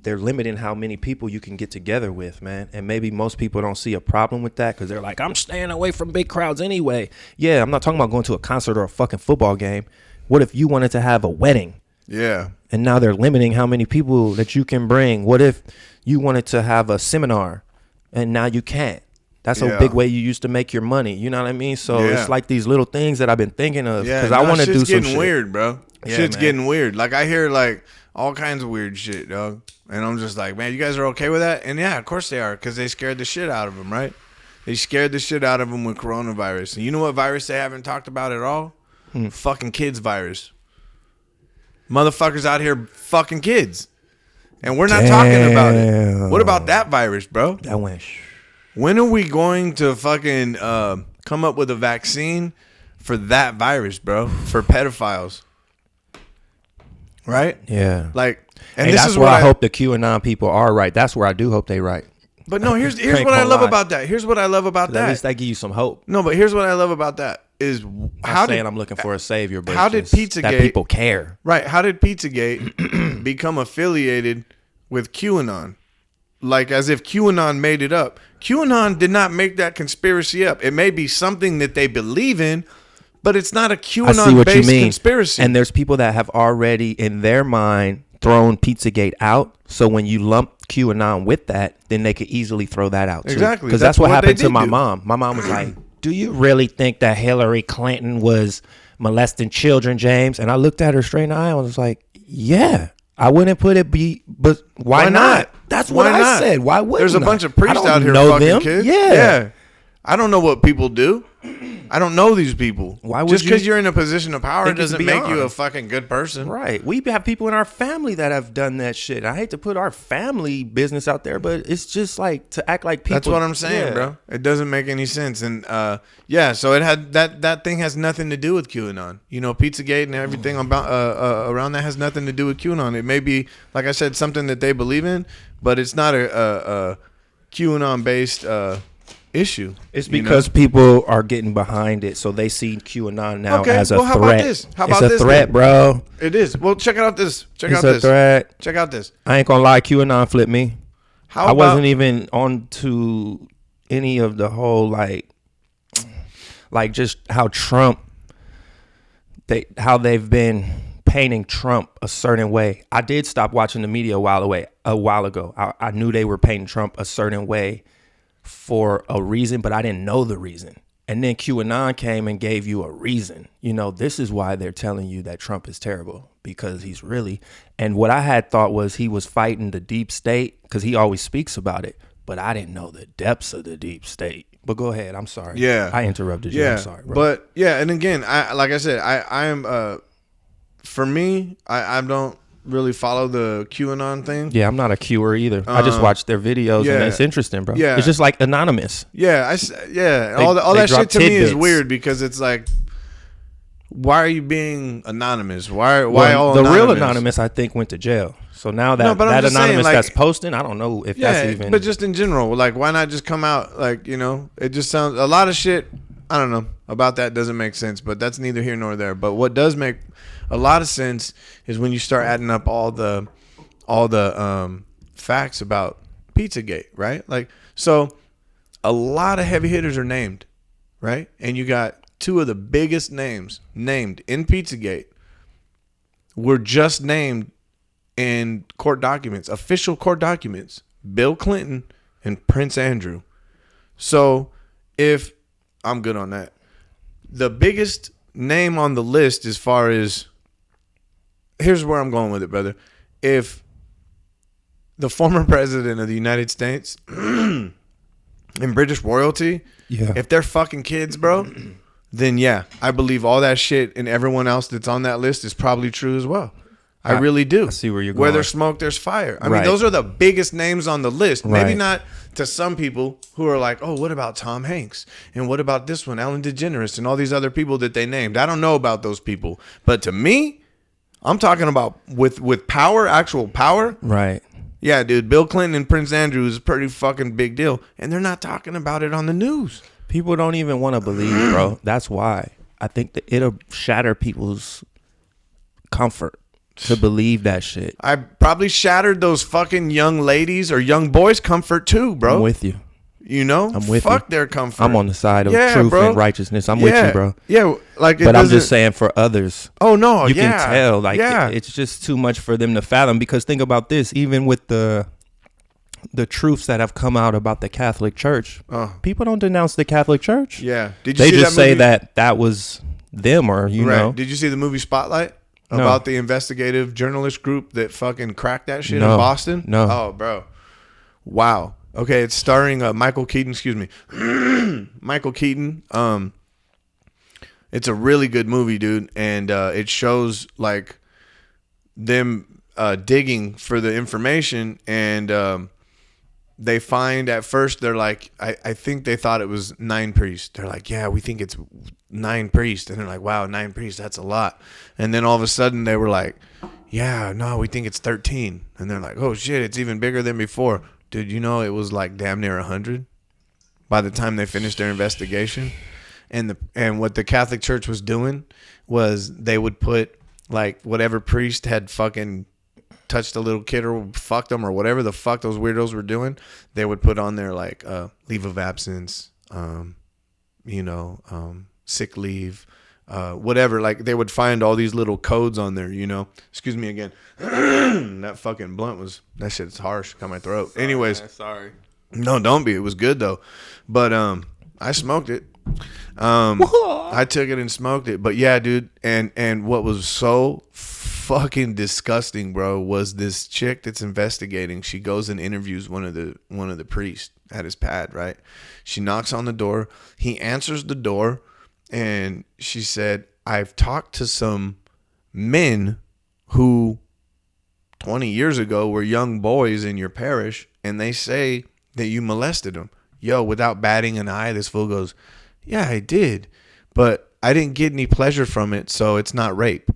They're limiting how many people you can get together with, man. And maybe most people don't see a problem with that because they're like, I'm staying away from big crowds anyway. Yeah, I'm not talking about going to a concert or a fucking football game. What if you wanted to have a wedding? Yeah. And now they're limiting how many people that you can bring. What if you wanted to have a seminar and now you can't? That's a big way you used to make your money. You know what I mean? So it's like these little things that I've been thinking of because I want to do some shit. Shit's getting weird, bro. Yeah, shit's man. getting weird. Like, I hear like all kinds of weird shit, dog. And I'm just like, man, you guys are okay with that? And yeah, of course they are, because they scared the shit out of them, right? They scared the shit out of them with coronavirus. And you know what virus they haven't talked about at all? Fucking kids virus. Motherfuckers out here fucking kids. And we're not talking about it. What about that virus, bro? That went. When are we going to fucking come up with a vaccine for that virus, bro? For pedophiles. Right? Yeah. Like, and hey, this that's is where what I hope the QAnon people are right. That's where I do hope they right. But no, here's what I love about that. Here's what I love about that. At least they give you some hope. No, but here's what I love about that is I'm looking for a savior, but how did Pizzagate, that people care? Right? How did Pizzagate become affiliated with QAnon? Like, as if QAnon made it up. QAnon did not make that conspiracy up. It may be something that they believe in, but it's not a QAnon-based conspiracy. And there's people that have already, in their mind, thrown Pizzagate out. So when you lump QAnon with that, then they could easily throw that out too. Exactly. Because that's what happened to my mom. My mom was like, do you really think that Hillary Clinton was molesting children, James? And I looked at her straight in the eye and was like, yeah. I wouldn't put it but why not? That's what I said. Why wouldn't There's a bunch of priests out here know fucking them. kids. Yeah. I don't know what people do. I don't know these people. Why would just because you're in a position of power doesn't make you a fucking good person. Right. We have people in our family that have done that shit. I hate to put our family business out there, but it's just like to act like people. That's what I'm saying, bro. It doesn't make any sense. And so it had that thing has nothing to do with QAnon. You know, Pizzagate and everything about around that has nothing to do with QAnon. It may be, like I said, something that they believe in, but it's not a QAnon based issue. It's because people are getting behind it, so they see QAnon now as a threat. How about this? It's a threat, bro. It is. Well, check out this. It's a threat. Check out this. I ain't gonna lie, QAnon flipped me. I wasn't even on to any of the whole like just how they've been painting Trump a certain way. I did stop watching the media a while ago. I knew they were painting Trump a certain way for a reason, but I didn't know the reason. And then QAnon came and gave you a reason. You know, this is why they're telling you that Trump is terrible, because he's really, and what I had thought was he was fighting the deep state, because he always speaks about it, but I didn't know the depths of the deep state. But go ahead. I'm sorry. Yeah. I interrupted you. Yeah. I'm sorry, bro. But yeah, and again, like I said, I am, for me, I don't really follow the QAnon thing. Yeah, I'm not a Qer either. I just watch their videos and it's interesting, bro. Yeah. It's just like Anonymous. Yeah, all that drop shit to me is tidbits. weird, because it's like, why are you being anonymous? Why Well, all the anonymous? real Anonymous, I think, went to jail. So now that but I'm that just Anonymous saying, like, that's posting, I don't know if that's even. But just in general, like, why not just come out? Like, you know, it just sounds, a lot of shit, I don't know, about that doesn't make sense, but that's neither here nor there. But what does make a lot of sense is when you start adding up all the facts about Pizzagate, right? Like, so a lot of heavy hitters are named, right? And you got two of the biggest names named in Pizzagate were just named in court documents, official court documents, Bill Clinton and Prince Andrew. So if I'm good on that, the biggest name on the list, as far as, here's where I'm going with it, brother. If the former president of the United States and British royalty, if they're fucking kids, bro, then yeah, I believe all that shit and everyone else that's on that list is probably true as well. I really do. I see where you're going. Where there's smoke, there's fire. I mean, Right. those are the biggest names on the list. Maybe Right. not to some people who are like, oh, what about Tom Hanks? And what about this one, Ellen DeGeneres, and all these other people that they named? I don't know about those people. But to me, I'm talking about with power, actual power. Right. Yeah, dude, Bill Clinton and Prince Andrew is a pretty fucking big deal. And they're not talking about it on the news. People don't even want to believe, bro. That's why. I think that it'll shatter people's comfort to believe that shit. I probably shattered those fucking young ladies or young boys' comfort too, bro. I'm with you. You know? I'm with you. Fuck their comfort. I'm on the side of Yeah, truth bro. and righteousness. I'm with you, bro. Yeah, like, But I'm just saying, for others, oh no, you yeah, can tell, like, yeah. it's just too much for them to fathom. Because think about this, even with the truths that have come out about the Catholic Church, people don't denounce the Catholic Church. Yeah. Did you They see just that movie? say that was them, or you know. Did you see the movie Spotlight? No. About the investigative journalist group that fucking cracked that shit No. in Boston? No. Oh, bro. Wow. Okay, it's starring Michael Keaton, excuse me. Michael Keaton. It's a really good movie, dude, and it shows like them digging for the information, and they find, at first they're like, I think they thought it was 9 priests. They're like, yeah, we think it's 9 priests. And they're like, wow, 9 priests, that's a lot. And then all of a sudden they were like, yeah, no, we think it's 13. And they're like, oh shit, it's even bigger than before. Dude, you know, it was like damn near 100 by the time they finished their investigation. And what the Catholic Church was doing was they would put like whatever priest had fucking touched a little kid or fucked them or whatever the fuck those weirdos were doing, they would put on there like leave of absence, sick leave, whatever. Like they would find all these little codes on there, you know. Excuse me again. That fucking blunt that shit's harsh. Got my throat. Sorry, Anyways, man, sorry. No, don't be. It was good though. But I smoked it. I took it and smoked it. But yeah, dude. And what was so fucking disgusting, bro, was this chick that's investigating. She goes and interviews one of the priests at his pad, right? She knocks on the door. He answers the door, and she said, I've talked to some men who 20 years ago were young boys in your parish, and they say that you molested them. Yo, without batting an eye, this fool goes, yeah, I did, but I didn't get any pleasure from it, so it's not rape.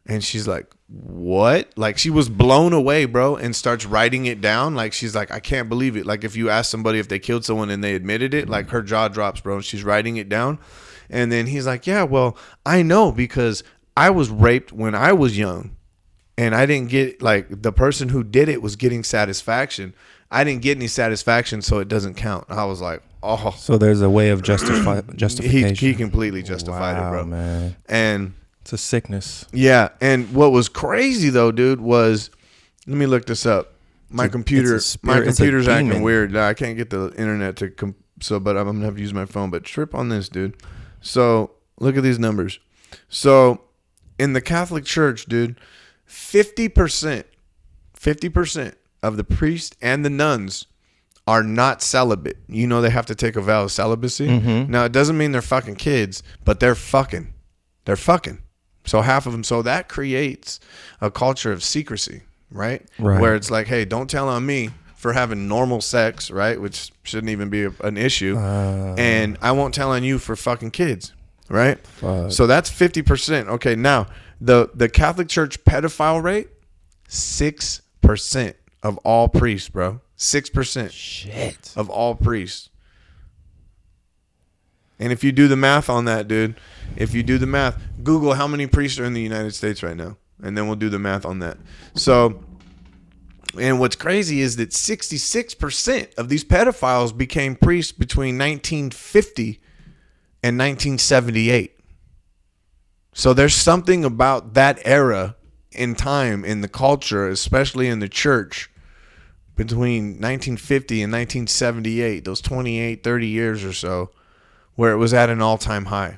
And she's like, what? Like, she was blown away, bro, and starts writing it down. Like, she's like, I can't believe it. Like, if you ask somebody if they killed someone and they admitted it, like, her jaw drops, bro, and she's writing it down. And then he's like, yeah, well, I know, because I was raped when I was young, and I didn't get, like, the person who did it was getting satisfaction. I didn't get any satisfaction, so it doesn't count. I was like, oh. So there's a way of justification. He completely justified it, bro. Man. And it's a sickness. yeah, and what was crazy though, dude, was, let me look this up. My computer's acting weird. I can't get the internet to but I'm gonna have to use my phone. But trip on this, dude. So look at these numbers. So in the Catholic Church, dude, 50% of the priests and the nuns are not celibate. You know, they have to take a vow of celibacy. Mm-hmm. Now, it doesn't mean they're fucking kids, but they're fucking. They're fucking. So half of them. So that creates a culture of secrecy, right? Where it's like, hey, don't tell on me for having normal sex, right? Which shouldn't even be an issue. And I won't tell on you for fucking kids, right? So that's 50%. Okay, now the Catholic Church pedophile rate, 6% of all priests, bro. 6% Shit. of all priests. And if you do the math on that, dude, Google how many priests are in the United States right now, and then we'll do the math on that. So, and what's crazy is that 66% of these pedophiles became priests between 1950 and 1978. So there's something about that era in time in the culture, especially in the church, between 1950 and 1978, those 28, 30 years or so, where it was at an all-time high.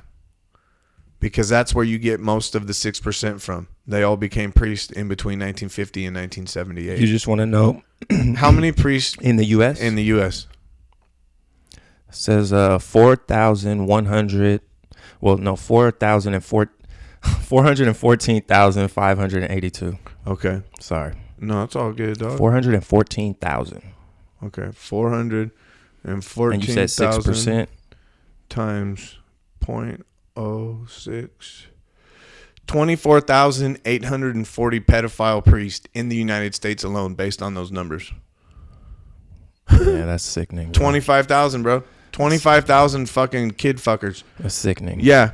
Because that's where you get most of the 6% from. They all became priests in between 1950 and 1978. You just want to know how many priests in the U.S.? In the U.S. It says 4,100. Well, no, 414,582. Okay. Sorry. No, it's all good, dog. 414,000. Okay, 414,000. And you said 6%? Times 0.06. 24,840 pedophile priests in the United States alone, based on those numbers. Yeah, that's sickening. 25,000, bro. 25,000 fucking kid fuckers. That's sickening. Yeah,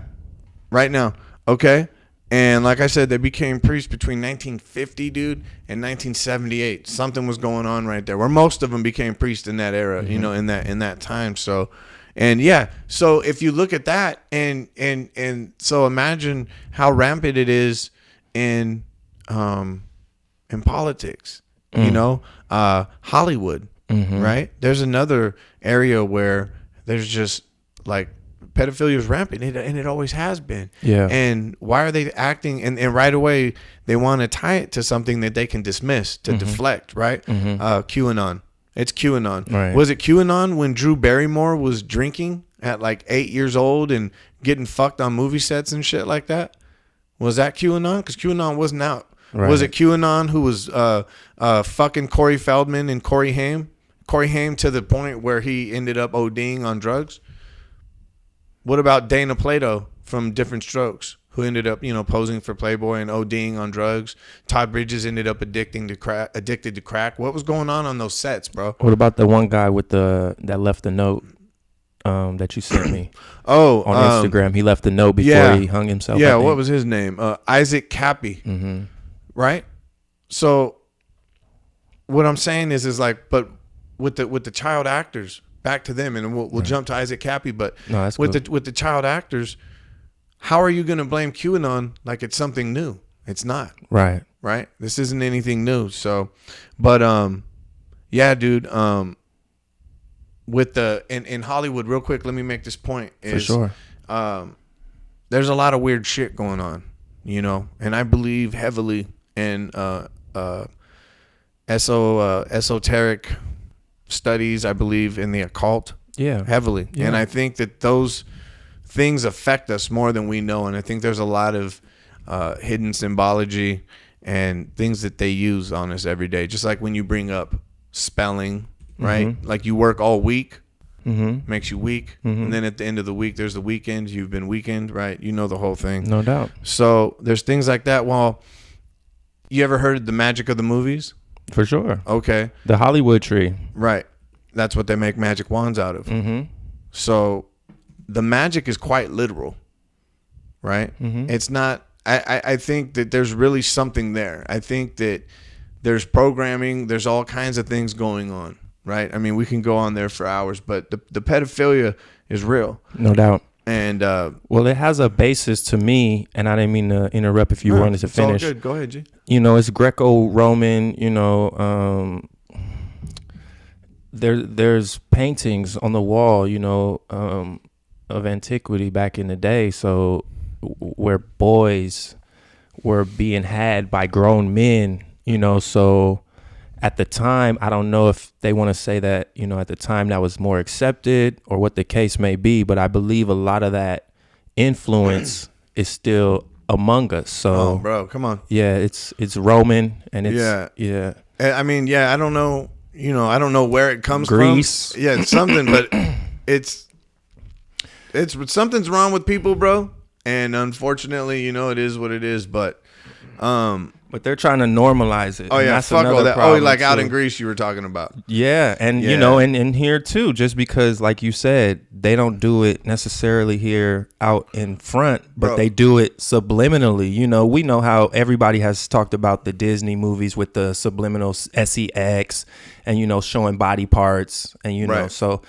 right now. Okay. And like I said, they became priests between 1950, dude, and 1978. Something was going on right there, where most of them became priests in that era, you know, in that time. So, and yeah, so if you look at that, and so imagine how rampant it is in politics, you know, Hollywood, right? There's another area where there's just like pedophilia is rampant, and it always has been. Yeah. And why are they acting? And right away they want to tie it to something that they can dismiss, to deflect, right? QAnon. It's QAnon. Right. Was it QAnon when Drew Barrymore was drinking at like 8 years old and getting fucked on movie sets and shit like that? Was that QAnon? Because QAnon wasn't out. Right. Was it QAnon who was fucking Corey Feldman and Corey Haim? Corey Haim to the point where he ended up ODing on drugs? What about Dana Plato from Different Strokes, who ended up, you know, posing for Playboy and ODing on drugs? Todd Bridges ended up addicted to crack. What was going on those sets, bro? What about the one guy with that left the note that you sent me? On Instagram. He left the note before he hung himself. Yeah, what was his name? Isaac Kappy. Right? So what I'm saying is like, but with the child actors, back to them, and we'll jump to Isaac Kappy, but with the child actors, how are you going to blame QAnon like it's something new? It's not. Right. This isn't anything new. So, but yeah, dude. With in Hollywood, real quick, let me make this point. For sure. There's a lot of weird shit going on, you know, and I believe heavily in esoteric studies. I believe in the occult, heavily, and I think that those things affect us more than we know, and I think there's a lot of hidden symbology and things that they use on us every day, just like when you bring up spelling, right? Like you work all week, makes you weak, and then at the end of the week there's the weekend, you've been weakened, right? You know the whole thing. No doubt. So there's things like that. Well, you ever heard of the magic of the movies? For sure. Okay. The Hollywood tree. Right. That's what they make magic wands out of. So the magic is quite literal, right? It's not, I think that there's really something there. I think that there's programming, there's all kinds of things going on, right? I mean, we can go on there for hours, but the pedophilia is real. No doubt. And well, it has a basis to me, and I didn't mean to interrupt if you wanted to finish. It's all good. Go ahead, G. You know, it's Greco-Roman, you know, there's paintings on the wall, of antiquity back in the day. So where boys were being had by grown men, so at the time, I don't know if they want to say that, at the time that was more accepted or what the case may be, but I believe a lot of that influence is still among us. So, bro, come on. Yeah, it's Roman and it's yeah. I mean, I don't know, I don't know where it comes Greece. from. Yeah, it's something, but it's something's wrong with people, bro. And unfortunately, it is what it is, but they're trying to normalize it. Oh yeah, fuck all that. Oh, like out in Greece you were talking about. Yeah, and and here too, just because like you said, they don't do it necessarily here out in front, but they do it subliminally. We know how everybody has talked about the Disney movies with the subliminal sex and showing body parts and so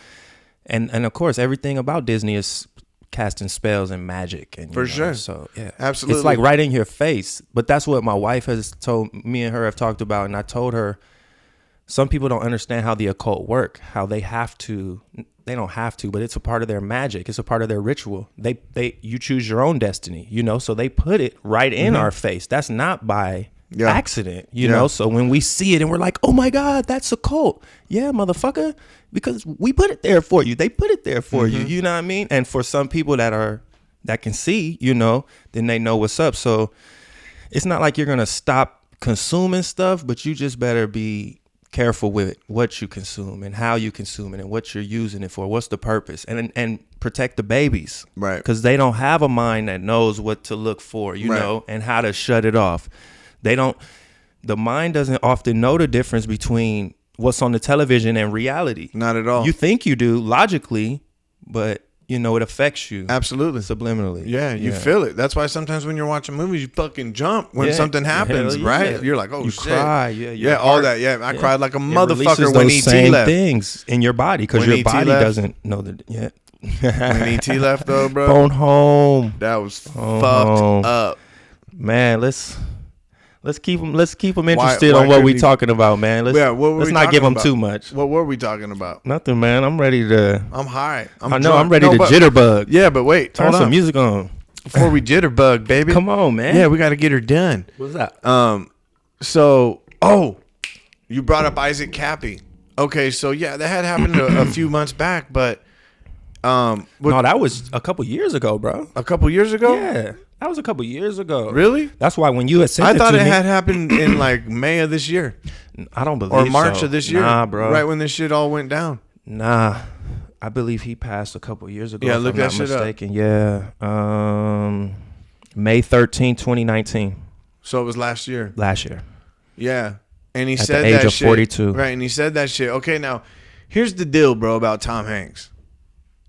and of course everything about Disney is casting spells and magic and for sure. So yeah, absolutely, it's like right in your face. But that's what my wife has told me, and her have talked about, and I told her some people don't understand how the occult work, how they don't have to, but it's a part of their magic, it's a part of their ritual. You choose your own destiny, so they put it right in our face. That's not by accident, know. So when we see it and we're like, oh my God, that's a cult. Yeah, motherfucker, because we put it there for you. They put it there for you. You know what I mean? And for some people that can see, then they know what's up. So it's not like you're gonna stop consuming stuff, but you just better be careful with what you consume and how you consume it and what you're using it for. What's the purpose? And protect the babies, right? Because they don't have a mind that knows what to look for, know, and how to shut it off. The mind doesn't often know the difference between what's on the television and reality. Not at all. You think you do logically, but it affects you. Absolutely. Subliminally. Yeah, you feel it. That's why sometimes when you're watching movies, you fucking jump when something happens, right? You're like, oh, you shit. Cry. Yeah, all that. Yeah, I cried like a motherfucker when those E.T. left. Things in your body because your body doesn't know that yet. When E.T. left though, bro. Phone home. That was fucked up. Man, let's keep them interested on what we talking about, man. Let's not give them too much. What were we talking about? Nothing, man. I'm ready to. I'm high. I'm ready to jitterbug. Yeah, but wait, turn some music on before we jitterbug, baby. Come on, man. Yeah, we got to get her done. What's that? You brought up Isaac Kappy. Okay, so yeah, that had happened a few months back, but no, that was a couple years ago, bro. A couple years ago? Yeah. That was a couple years ago. Really? That's why when you had sent I thought it to me, had happened in like May of this year. I don't believe or March so. of this year. Nah, bro. Right when this shit all went down. Nah. I believe he passed a couple years ago. Yeah, if look I'm that not shit mistaken. Up. Yeah. May 13, 2019. So it was last year. Last year. Yeah. And he At said the age that of shit. 42. Right, and he said that shit. Okay, now here's the deal, bro, about Tom Hanks.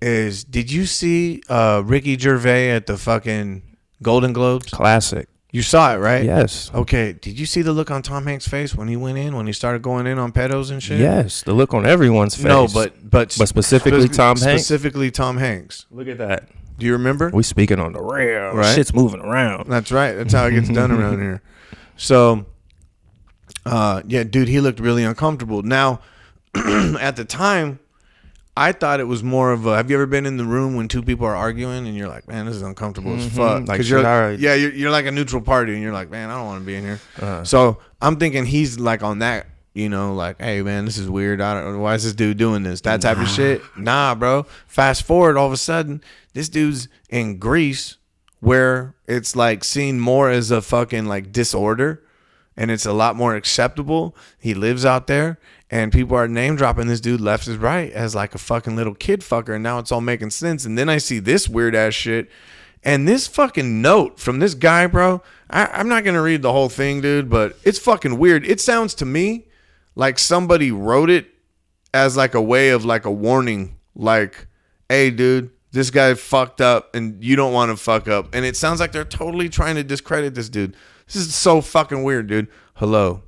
Did you see Ricky Gervais at the fucking Golden Globes? Classic. You saw it, right? Yes. Okay. Did you see the look on Tom Hanks' face when he started going in on pedos and shit? Yes, the look on everyone's face. No, but specifically Tom Hanks. Specifically Tom Hanks. Look at that. Do you remember? We speaking on the real. Right? Shit's moving around. That's right. That's how it gets done around here. So, yeah, dude, he looked really uncomfortable. Now, at the time, I thought it was more of a, have you ever been in the room when two people are arguing and you're like, man, this is uncomfortable as fuck. Like, you're like a neutral party and you're like, man, I don't want to be in here. So I'm thinking he's like on that, like, hey man, this is weird. I don't know, why is this dude doing this? That type of shit. Nah, bro. Fast forward, all of a sudden, this dude's in Greece where it's like seen more as a fucking like disorder and it's a lot more acceptable. He lives out there. And people are name dropping this dude left as right as like a fucking little kid fucker. And now it's all making sense. And then I see this weird ass shit. And this fucking note from this guy, bro. I'm not going to read the whole thing, dude. But it's fucking weird. It sounds to me like somebody wrote it as like a way of like a warning. Like, hey, dude, this guy fucked up and you don't want to fuck up. And it sounds like they're totally trying to discredit this dude. This is so fucking weird, dude. Hello.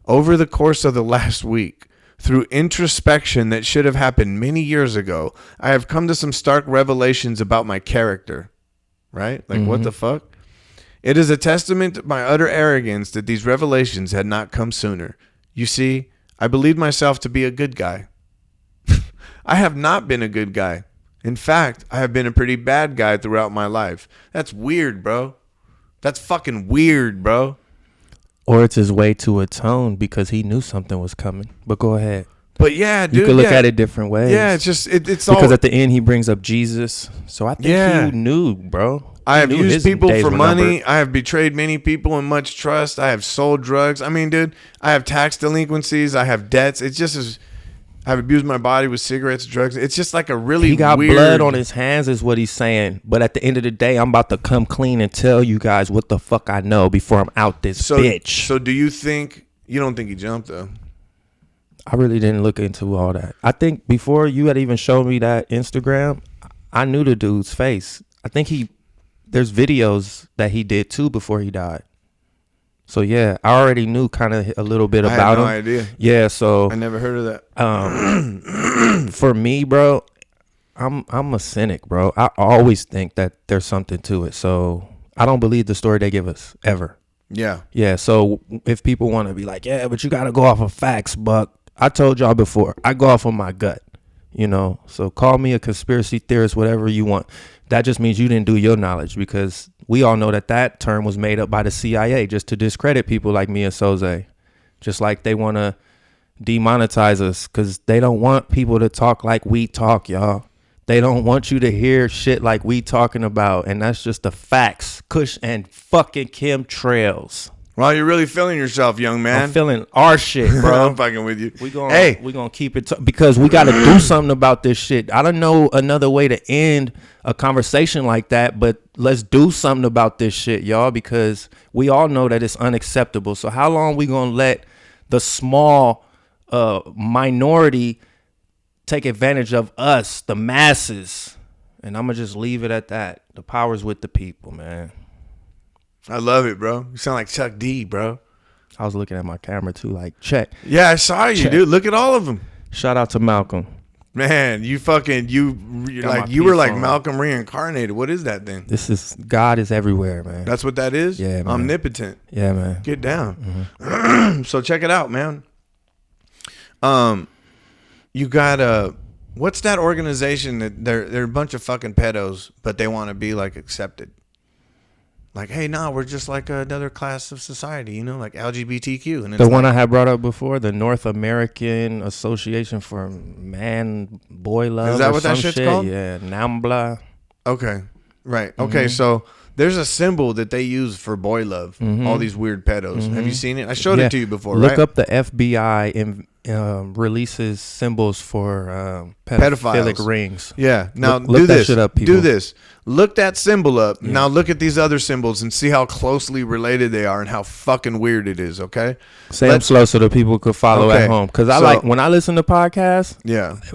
Over the course of the last week, through introspection that should have happened many years ago, I have come to some stark revelations about my character. Right? Like, what the fuck? It is a testament to my utter arrogance that these revelations had not come sooner. You see, I believed myself to be a good guy. I have not been a good guy. In fact, I have been a pretty bad guy throughout my life. That's weird, bro. That's fucking weird, bro. Or it's his way to atone because he knew something was coming. But go ahead. But yeah, dude. You can look at it different ways. Yeah, it's just, it's because all. Because at the end, he brings up Jesus. So I think he knew, bro. I have used people for money. Numbered. I have betrayed many people in much trust. I have sold drugs. I mean, dude, I have tax delinquencies. I have debts. It's just as I've abused my body with cigarettes, drugs. It's just like a really He got weird... blood on his hands is what he's saying. But at the end of the day, I'm about to come clean and tell you guys what the fuck I know before I'm out this bitch. So do you think... You don't think he jumped, though? I really didn't look into all that. I think before you had even showed me that Instagram, I knew the dude's face. I think there's videos that he did too before he died. So yeah, I already knew kind of a little bit about him. I had no idea. Yeah, so I never heard of that. For me, bro, I'm a cynic, bro. I always think that there's something to it. So I don't believe the story they give us ever. Yeah. Yeah. So if people want to be like, yeah, but you got to go off of facts, Buck. I told y'all before, I go off of my gut, you know. So call me a conspiracy theorist, whatever you want. That just means you didn't do your knowledge, because we all know that term was made up by the CIA just to discredit people like me and Soze. Just like they want to demonetize us because they don't want people to talk like we talk, y'all. They don't want you to hear shit like we talking about. And that's just the facts. Kush and fucking Chemtrails. Well, you're really feeling yourself, young man. I'm feeling our shit, bro. I'm fucking with you. We gonna keep it because we got to do something about this shit. I don't know another way to end a conversation like that, but let's do something about this shit, y'all, because we all know that it's unacceptable. So how long we gonna let the small minority take advantage of us, the masses? And I'm gonna just leave it at that. The power's with the people, man. I love it, bro. You sound like Chuck D, bro. I was looking at my camera too, like, check. Yeah, I saw you, dude. Look at all of them. Shout out to Malcolm. Man, you were like Malcolm reincarnated. What is that thing? God is everywhere, man. That's what that is? Yeah, man. Omnipotent. Yeah, man. Get down. Mm-hmm. So check it out, man. You got what's that organization that they're a bunch of fucking pedos, but they want to be like accepted? Like, hey, we're just like another class of society, you know, like LGBTQ. And it's the one I had brought up before, the North American Association for Boy Love. Is that what that shit's called? Yeah, NAMBLA. Okay. Right. Okay, so there's a symbol that they use for boy love. All these weird pedos. Have you seen it? I showed it to you before, Look right? up the FBI and releases symbols for pedophilic rings. Yeah. Now look that shit up, people. Do this. Look that symbol up. Yeah. Now look at these other symbols and see how closely related they are and how fucking weird it is, okay? Say them slow so that people could follow at home. Because when I listen to podcasts,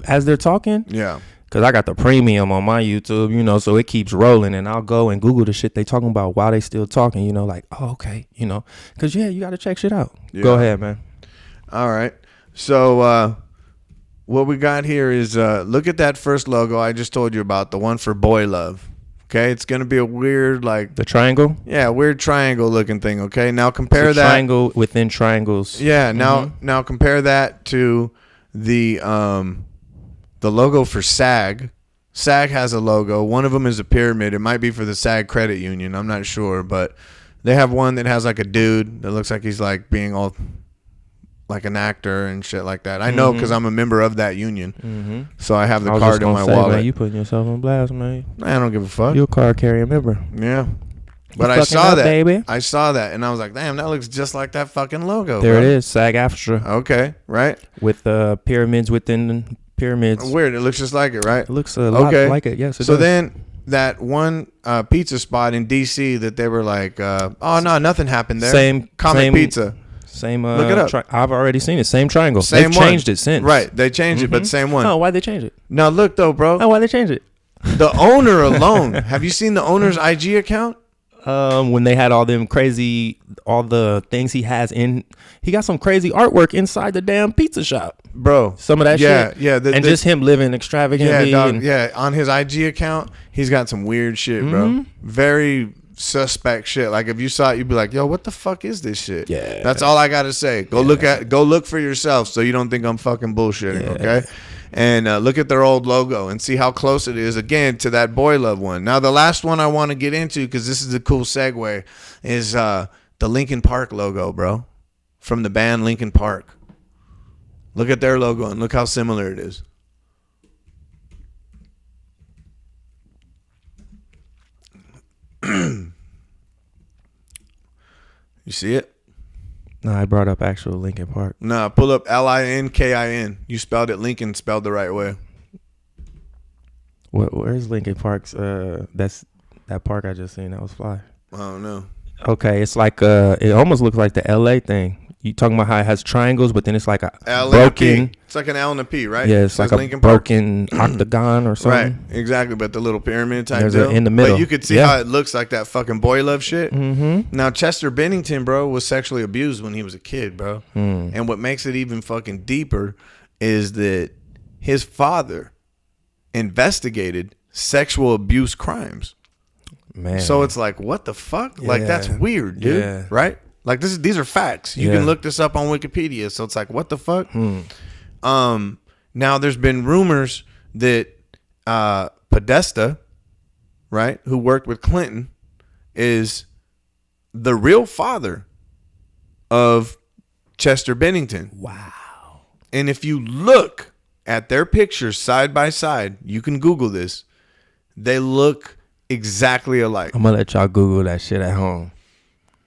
as they're talking, because I got the premium on my YouTube, you know, so it keeps rolling, and I'll go and Google the shit they talking about while they still talking, you know, like, oh, okay, you know, because, you got to check shit out. Yeah. Go ahead, man. All right. So what we got here is look at that first logo I just told you about, the one for boy love. Okay, it's going to be a weird, like... The triangle? Yeah, weird triangle looking thing, okay? Now compare that... triangle within triangles. Yeah, now compare that to the logo for SAG. SAG has a logo. One of them is a pyramid. It might be for the SAG Credit Union. I'm not sure, but they have one that has like a dude that looks like he's like being all... like an actor and shit like that. I know because I'm a member of that union. So I have the card in my wallet. Man, you putting yourself on blast, man. I don't give a fuck. You're a card carrying member. Yeah. But I saw that. Baby. I saw that and I was like, damn, that looks just like that fucking logo. There it is, SAG-AFTRA. Okay, right? With pyramids within pyramids. Weird. It looks just like it, right? It looks a lot like it. Yes, it does. Then that one pizza spot in D.C. that they were like, oh, no, nothing happened there. Same Pizza. Same. Look it up. I've already seen it. Same triangle. Same They've changed it since. Right. They changed it, but same one. Oh, why'd they change it? Now look though, bro. Oh, why'd they change it? The owner alone. Have you seen the owner's IG account? When they had all the things he has in, he got some crazy artwork inside the damn pizza shop, bro. Some of that shit. Yeah. Just him living extravagantly. Yeah, dog. On his IG account, he's got some weird shit, bro. Very suspect shit. Like if you saw it, you'd be like, yo, what the fuck is this shit? Yeah. That's all I gotta say. Go look for yourself so you don't think I'm fucking bullshitting, okay? And look at their old logo and see how close it is again to that Boy Love one. Now the last one I want to get into, because this is a cool segue, is the Linkin Park logo, bro. From the band Linkin Park. Look at their logo and look how similar it is. You see it? No, I brought up actual Linkin Park. Nah, pull up Linkin. You spelled it Lincoln, spelled the right way. Where's Linkin Park's? That's that park I just seen. That was fly. I don't know. Okay, it's like it almost looks like the LA thing. You talking about how it has triangles, but then it's like a L broken. and a P. It's like an L and a P, right? Yeah, it's like a Linkin Park. broken octagon or something. Right, exactly. But the little pyramid type There's deal in the middle. But you could see how it looks like that fucking Boy Love shit. Mm-hmm. Now Chester Bennington, bro, was sexually abused when he was a kid, bro. And what makes it even fucking deeper is that his father investigated sexual abuse crimes. Man. So it's like, what the fuck? Like that's weird, dude. Yeah. Right? Like these are facts. You can look this up on Wikipedia. So it's like, what the fuck? Now there's been rumors that Podesta, right, who worked with Clinton, is the real father of Chester Bennington. Wow. And if you look at their pictures side by side, you can Google this. They look exactly alike. I'm gonna let y'all Google that shit at home.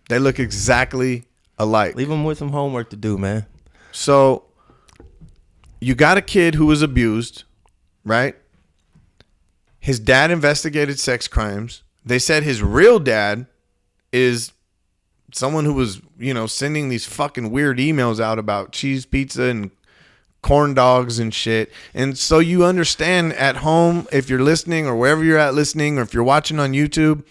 They look exactly alike. Leave them with some homework to do, man. So you got a kid who was abused, right? His dad investigated sex crimes. They said his real dad is someone who was, sending these fucking weird emails out about cheese pizza and corn dogs and shit. And so you understand at home, if you're listening or wherever you're at listening, or if you're watching on YouTube,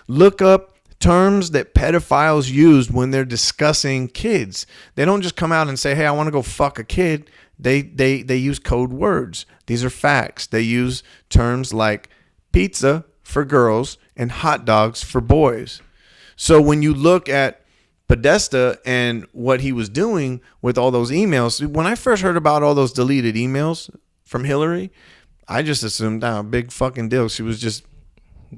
look up terms that pedophiles use when they're discussing kids. They don't just come out and say, hey, I want to go fuck a kid. They use code words. These are facts. They use terms like pizza for girls and hot dogs for boys. So when you look at Podesta and what he was doing with all those emails, when I first heard about all those deleted emails from Hillary, I just assumed, big fucking deal. She was just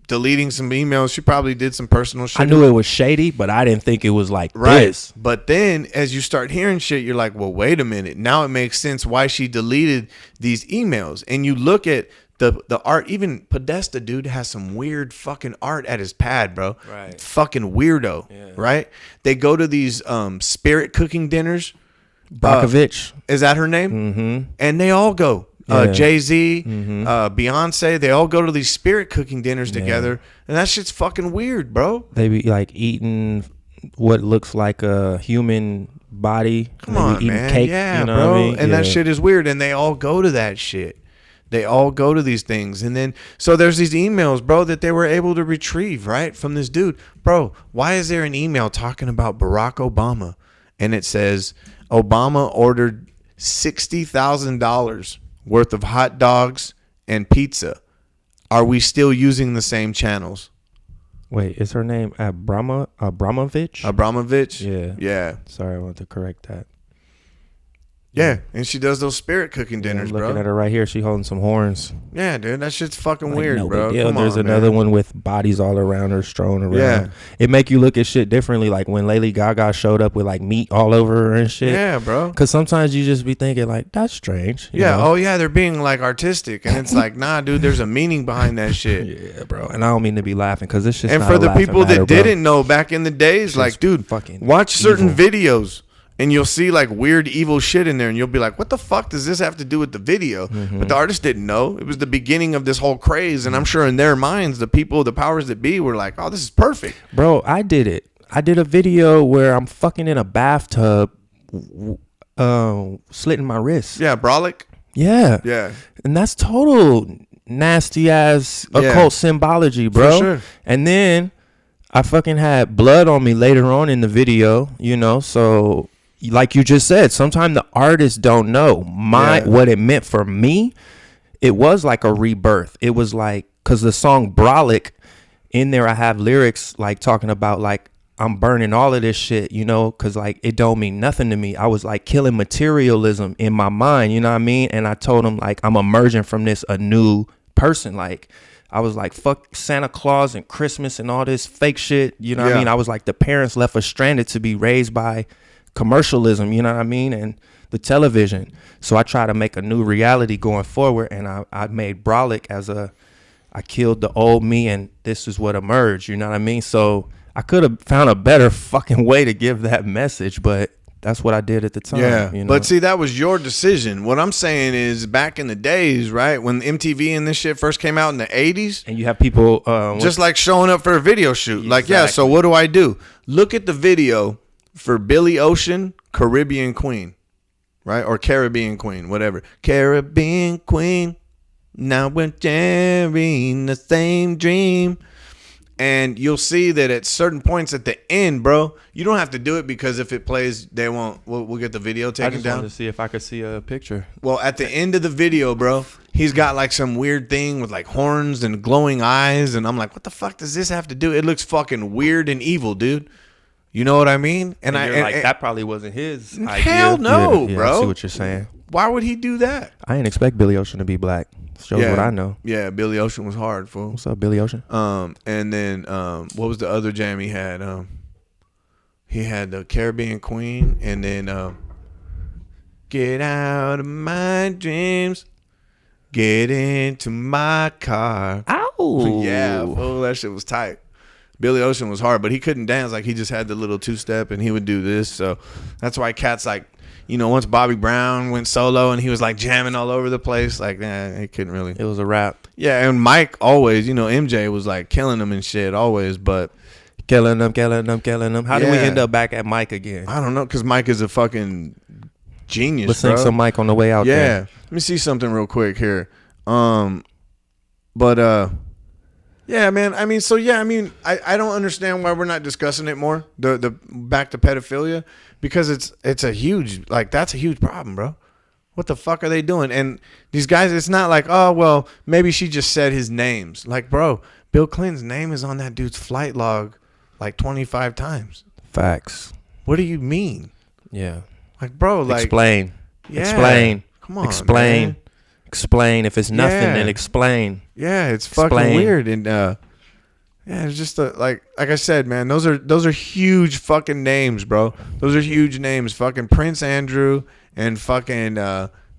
deleting some emails. She probably did some personal shit. I knew it was shady, but I didn't think it was like this. But then as you start hearing shit, you're like, well, wait a minute. Now it makes sense why she deleted these emails. And you look at the art. Even Podesta, dude, has some weird fucking art at his pad, bro. Right. Fucking weirdo. Yeah. Right? They go to these spirit cooking dinners. Brockovich. Is that her name? Mm-hmm. And they all go. Jay-Z, Beyonce, they all go to these spirit cooking dinners together, and that shit's fucking weird, bro. They be like eating what looks like a human body. Come on, man. Cake, bro. I mean? And that shit is weird, and they all go to that shit. They all go to these things. And then, so there's these emails, bro, that they were able to retrieve, right, from this dude. Bro, why is there an email talking about Barack Obama? And it says, Obama ordered $60,000 worth of hot dogs and pizza. Are we still using the same channels? Wait, is her name Abramovich? Abramovich? Yeah. Sorry, I want to correct that. Yeah, and she does those spirit cooking dinners, I'm looking bro. at her right here. She holding some horns. Yeah, dude, that shit's fucking weird, bro. There's another one with bodies all around her, strewn around. Yeah. It make you look at shit differently, like when Lady Gaga showed up with like meat all over her and shit. Yeah, bro. Because sometimes you just be thinking like, that's strange. You know? Oh yeah, they're being like artistic, and it's like, nah, dude, there's a meaning behind that shit. Yeah, bro. And I don't mean to be laughing because it's just. And not for a the people matter, that didn't know back in the days, it's like, dude, fucking watch certain evil videos. And you'll see like weird, evil shit in there, and you'll be like, "What the fuck does this have to do with the video?" Mm-hmm. But the artist didn't know. It was the beginning of this whole craze, and I'm sure in their minds, the people, the powers that be, were like, "Oh, this is perfect." Bro, I did it. I did a video where I'm fucking in a bathtub, slitting my wrist. Yeah, brolic. Yeah, and that's total nasty ass occult symbology, bro. For sure. And then I fucking had blood on me later on in the video, so. Like you just said, sometimes the artists don't know what it meant for me. It was like a rebirth. It was like, because the song Brolic in there I have lyrics like talking about like I'm burning all of this shit, you know, because like it don't mean nothing to me. I was like killing materialism in my mind, you know what I mean? And I told him like I'm emerging from this a new person. Like I was like, fuck Santa Claus and Christmas and all this fake shit, you know what I mean? I was like, the parents left us stranded to be raised by commercialism, you know what I mean? And the television. So I try to make a new reality going forward, and I made Brolic as I killed the old me, and this is what emerged, you know what I mean? So I could have found a better fucking way to give that message, but that's what I did at the time. Yeah, you know? but see, that was your decision. What I'm saying is, back in the days, right, when MTV and this shit first came out in the 80s, and you have people just like showing up for a video shoot. Exactly. Like, yeah, so what do? Look at the video for Billy Ocean, Caribbean Queen, right? Or Caribbean Queen, whatever. Caribbean Queen, now we're sharing the same dream. And you'll see that at certain points at the end, bro, you don't have to do it, because if it plays, they won't. We'll get the video taken down. I just wanted to see if I could see a picture. Well, at the end of the video, bro, he's got like some weird thing with like horns and glowing eyes, and I'm like, what the fuck does this have to do? It looks fucking weird and evil, dude. You know what I mean? And you're like, that probably wasn't his idea. Hell no, yeah, bro. I see what you're saying. Why would he do that? I didn't expect Billy Ocean to be black. Shows what I know. Yeah, Billy Ocean was hard, fool. What's up, Billy Ocean? And then what was the other jam he had? He had the Caribbean Queen, and then get out of my dreams, get into my car. Ow! Yeah, fool, that shit was tight. Billy Ocean was hard, but he couldn't dance. Like, he just had the little two-step, and he would do this. So that's why cats like, you know, once Bobby Brown went solo and he was like jamming all over the place, like, he couldn't really. It was a rap. Yeah, and Mike always, you know, MJ was like killing him and shit always, but killing them. How did we end up back at Mike again? I don't know, because Mike is a fucking genius. Let's sing some Mike on the way out there. Yeah, let me see something real quick here. Yeah, man. I mean, I don't understand why we're not discussing it more. The back to pedophilia, because it's a huge, like, that's a huge problem, bro. What the fuck are they doing? And these guys, it's not like, oh, well, maybe she just said his names. Like, bro, Bill Clinton's name is on that dude's flight log like 25 times. Facts. What do you mean? Yeah. Like, bro, like, explain. Yeah. Explain. Come on, explain. Man. Explain. If it's nothing, then explain. Yeah, it's fucking weird. And yeah, it's just like I said, man, those are huge fucking names, bro. Those are huge names. Fucking Prince Andrew and fucking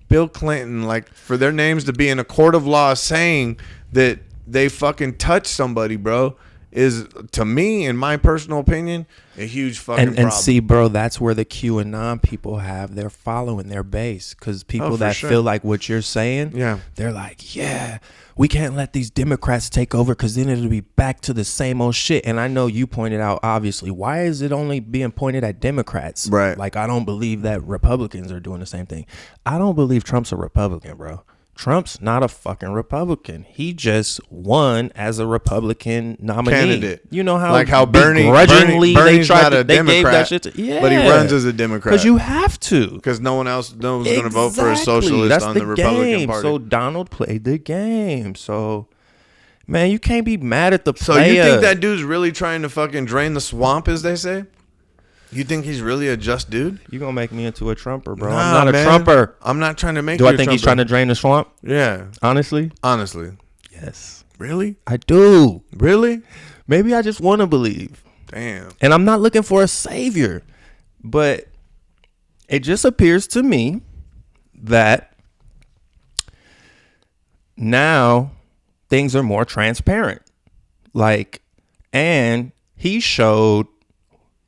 Bill Clinton, like, for their names to be in a court of law saying that they fucking touched somebody, bro, is, to me, in my personal opinion, a huge fucking problem. And see, bro, that's where the QAnon people have their following, their base. Because people that feel like what you're saying, they're like, yeah, we can't let these Democrats take over, because then it'll be back to the same old shit. And I know you pointed out, obviously, why is it only being pointed at Democrats? Right. Like, I don't believe that Republicans are doing the same thing. I don't believe Trump's a Republican, bro. Trump's not a fucking Republican. He just won as a Republican nominee. Candidate. You know how, like how Bernie's they tried to, they gave that shit to, but he runs as a Democrat. Because you have to. Because no one else was going to vote for a socialist on the Republican Party. So Donald played the game. So, man, you can't be mad at the player. So you think that dude's really trying to fucking drain the swamp, as they say? You think he's really a just dude? You gonna make me into a Trumper, bro. Nah, I'm not man. a Trumper. I'm not trying to make you you a Trumper. Do I think he's trying to drain the swamp? Yeah. Honestly? Yes. Really? I do. Really? Maybe I just want to believe. Damn. And I'm not looking for a savior. But it just appears to me that now things are more transparent. Like, and he showed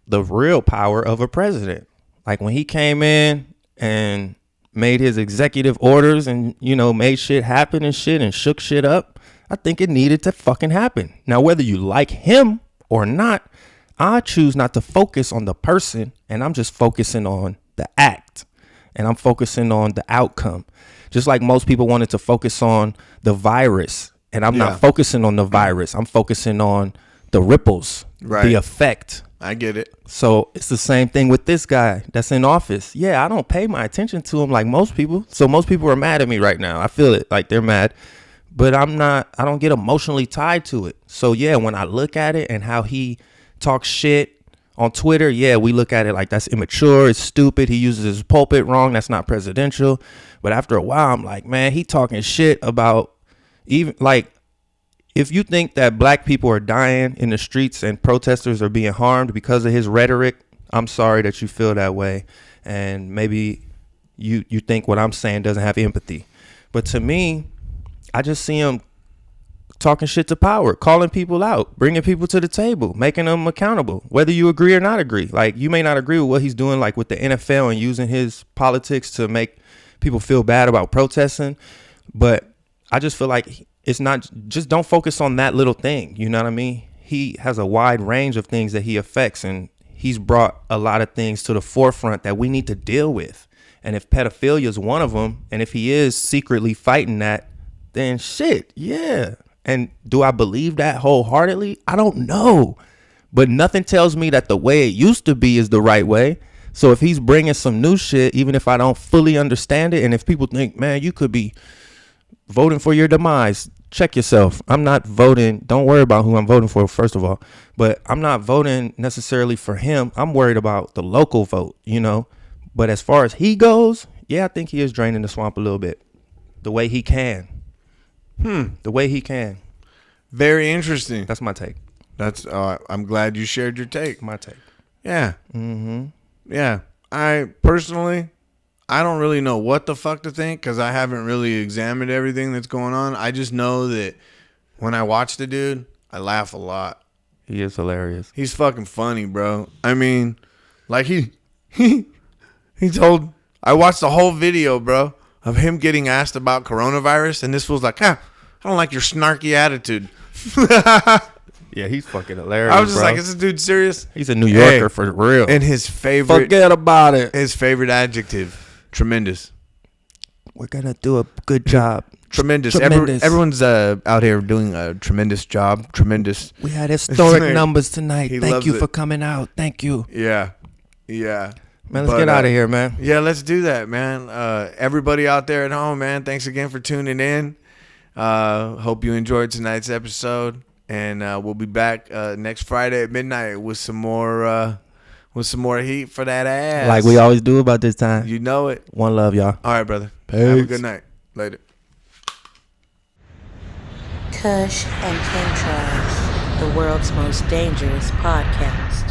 the real power of a president. Like, when he came in and made his executive orders and, you know, made shit happen and shit and shook shit up, I think it needed to fucking happen. Now, whether you like him or not, I choose not to focus on the person, and I'm just focusing on the act, and I'm focusing on the outcome. Just like most people wanted to focus on the virus, and I'm not focusing on the virus. I'm focusing on the ripples, the effect. I get it. So it's the same thing with this guy that's in office. Yeah, I don't pay my attention to him like most people. So most people are mad at me right now. I feel it, like they're mad. but I don't get emotionally tied to it. So yeah, when I look at it and how he talks shit on Twitter, yeah, we look at it like that's immature, it's stupid, he uses his pulpit wrong, that's not presidential. But after a while, I'm like, man, he talking shit about, even like, if you think that black people are dying in the streets and protesters are being harmed because of his rhetoric, I'm sorry that you feel that way. And maybe you think what I'm saying doesn't have empathy. But to me, I just see him talking shit to power, calling people out, bringing people to the table, making them accountable, whether you agree or not agree. Like, you may not agree with what he's doing, like with the NFL and using his politics to make people feel bad about protesting. But I just feel like it's not, just don't focus on that little thing. You know what I mean? He has a wide range of things that he affects, and he's brought a lot of things to the forefront that we need to deal with. And if pedophilia is one of them, and if he is secretly fighting that, then shit, yeah. And do I believe that wholeheartedly? I don't know. But nothing tells me that the way it used to be is the right way. So if he's bringing some new shit, even if I don't fully understand it, and if people think, man, you could be voting for your demise, check yourself. I'm not voting. Don't worry about who I'm voting for, first of all. But I'm not voting necessarily for him. I'm worried about the local vote, you know. But as far as he goes, yeah, I think he is draining the swamp a little bit. The way he can. The way he can. Very interesting. That's my take. That's I'm glad you shared your take. My take. Yeah. Yeah. I personally, I don't really know what the fuck to think because I haven't really examined everything that's going on. I just know that when I watch the dude, I laugh a lot. He is hilarious. He's fucking funny, bro. I mean, like he told, I watched the whole video, bro, of him getting asked about coronavirus, and this was like, I don't like your snarky attitude. Yeah, he's fucking hilarious. I was just bro. like, is this dude serious? He's a New Yorker for real. And his favorite, forget about it. His favorite adjective, tremendous. We're gonna do a good job. Tremendous. Tremendous. Everyone's out here doing a tremendous job. Tremendous. We had historic numbers tonight. He Thank you loves for it. coming out. Thank you. Yeah. Man, let's get out of here, man. Yeah, let's do that, man. Everybody out there at home, man, thanks again for tuning in. Hope you enjoyed tonight's episode, and we'll be back next Friday at midnight with some more heat for that ass, Like we always do about this time. You know it. One love, y'all. All right, brother. Peace. Have a good night. Later. Kush and Chemtrails, the world's most dangerous podcast.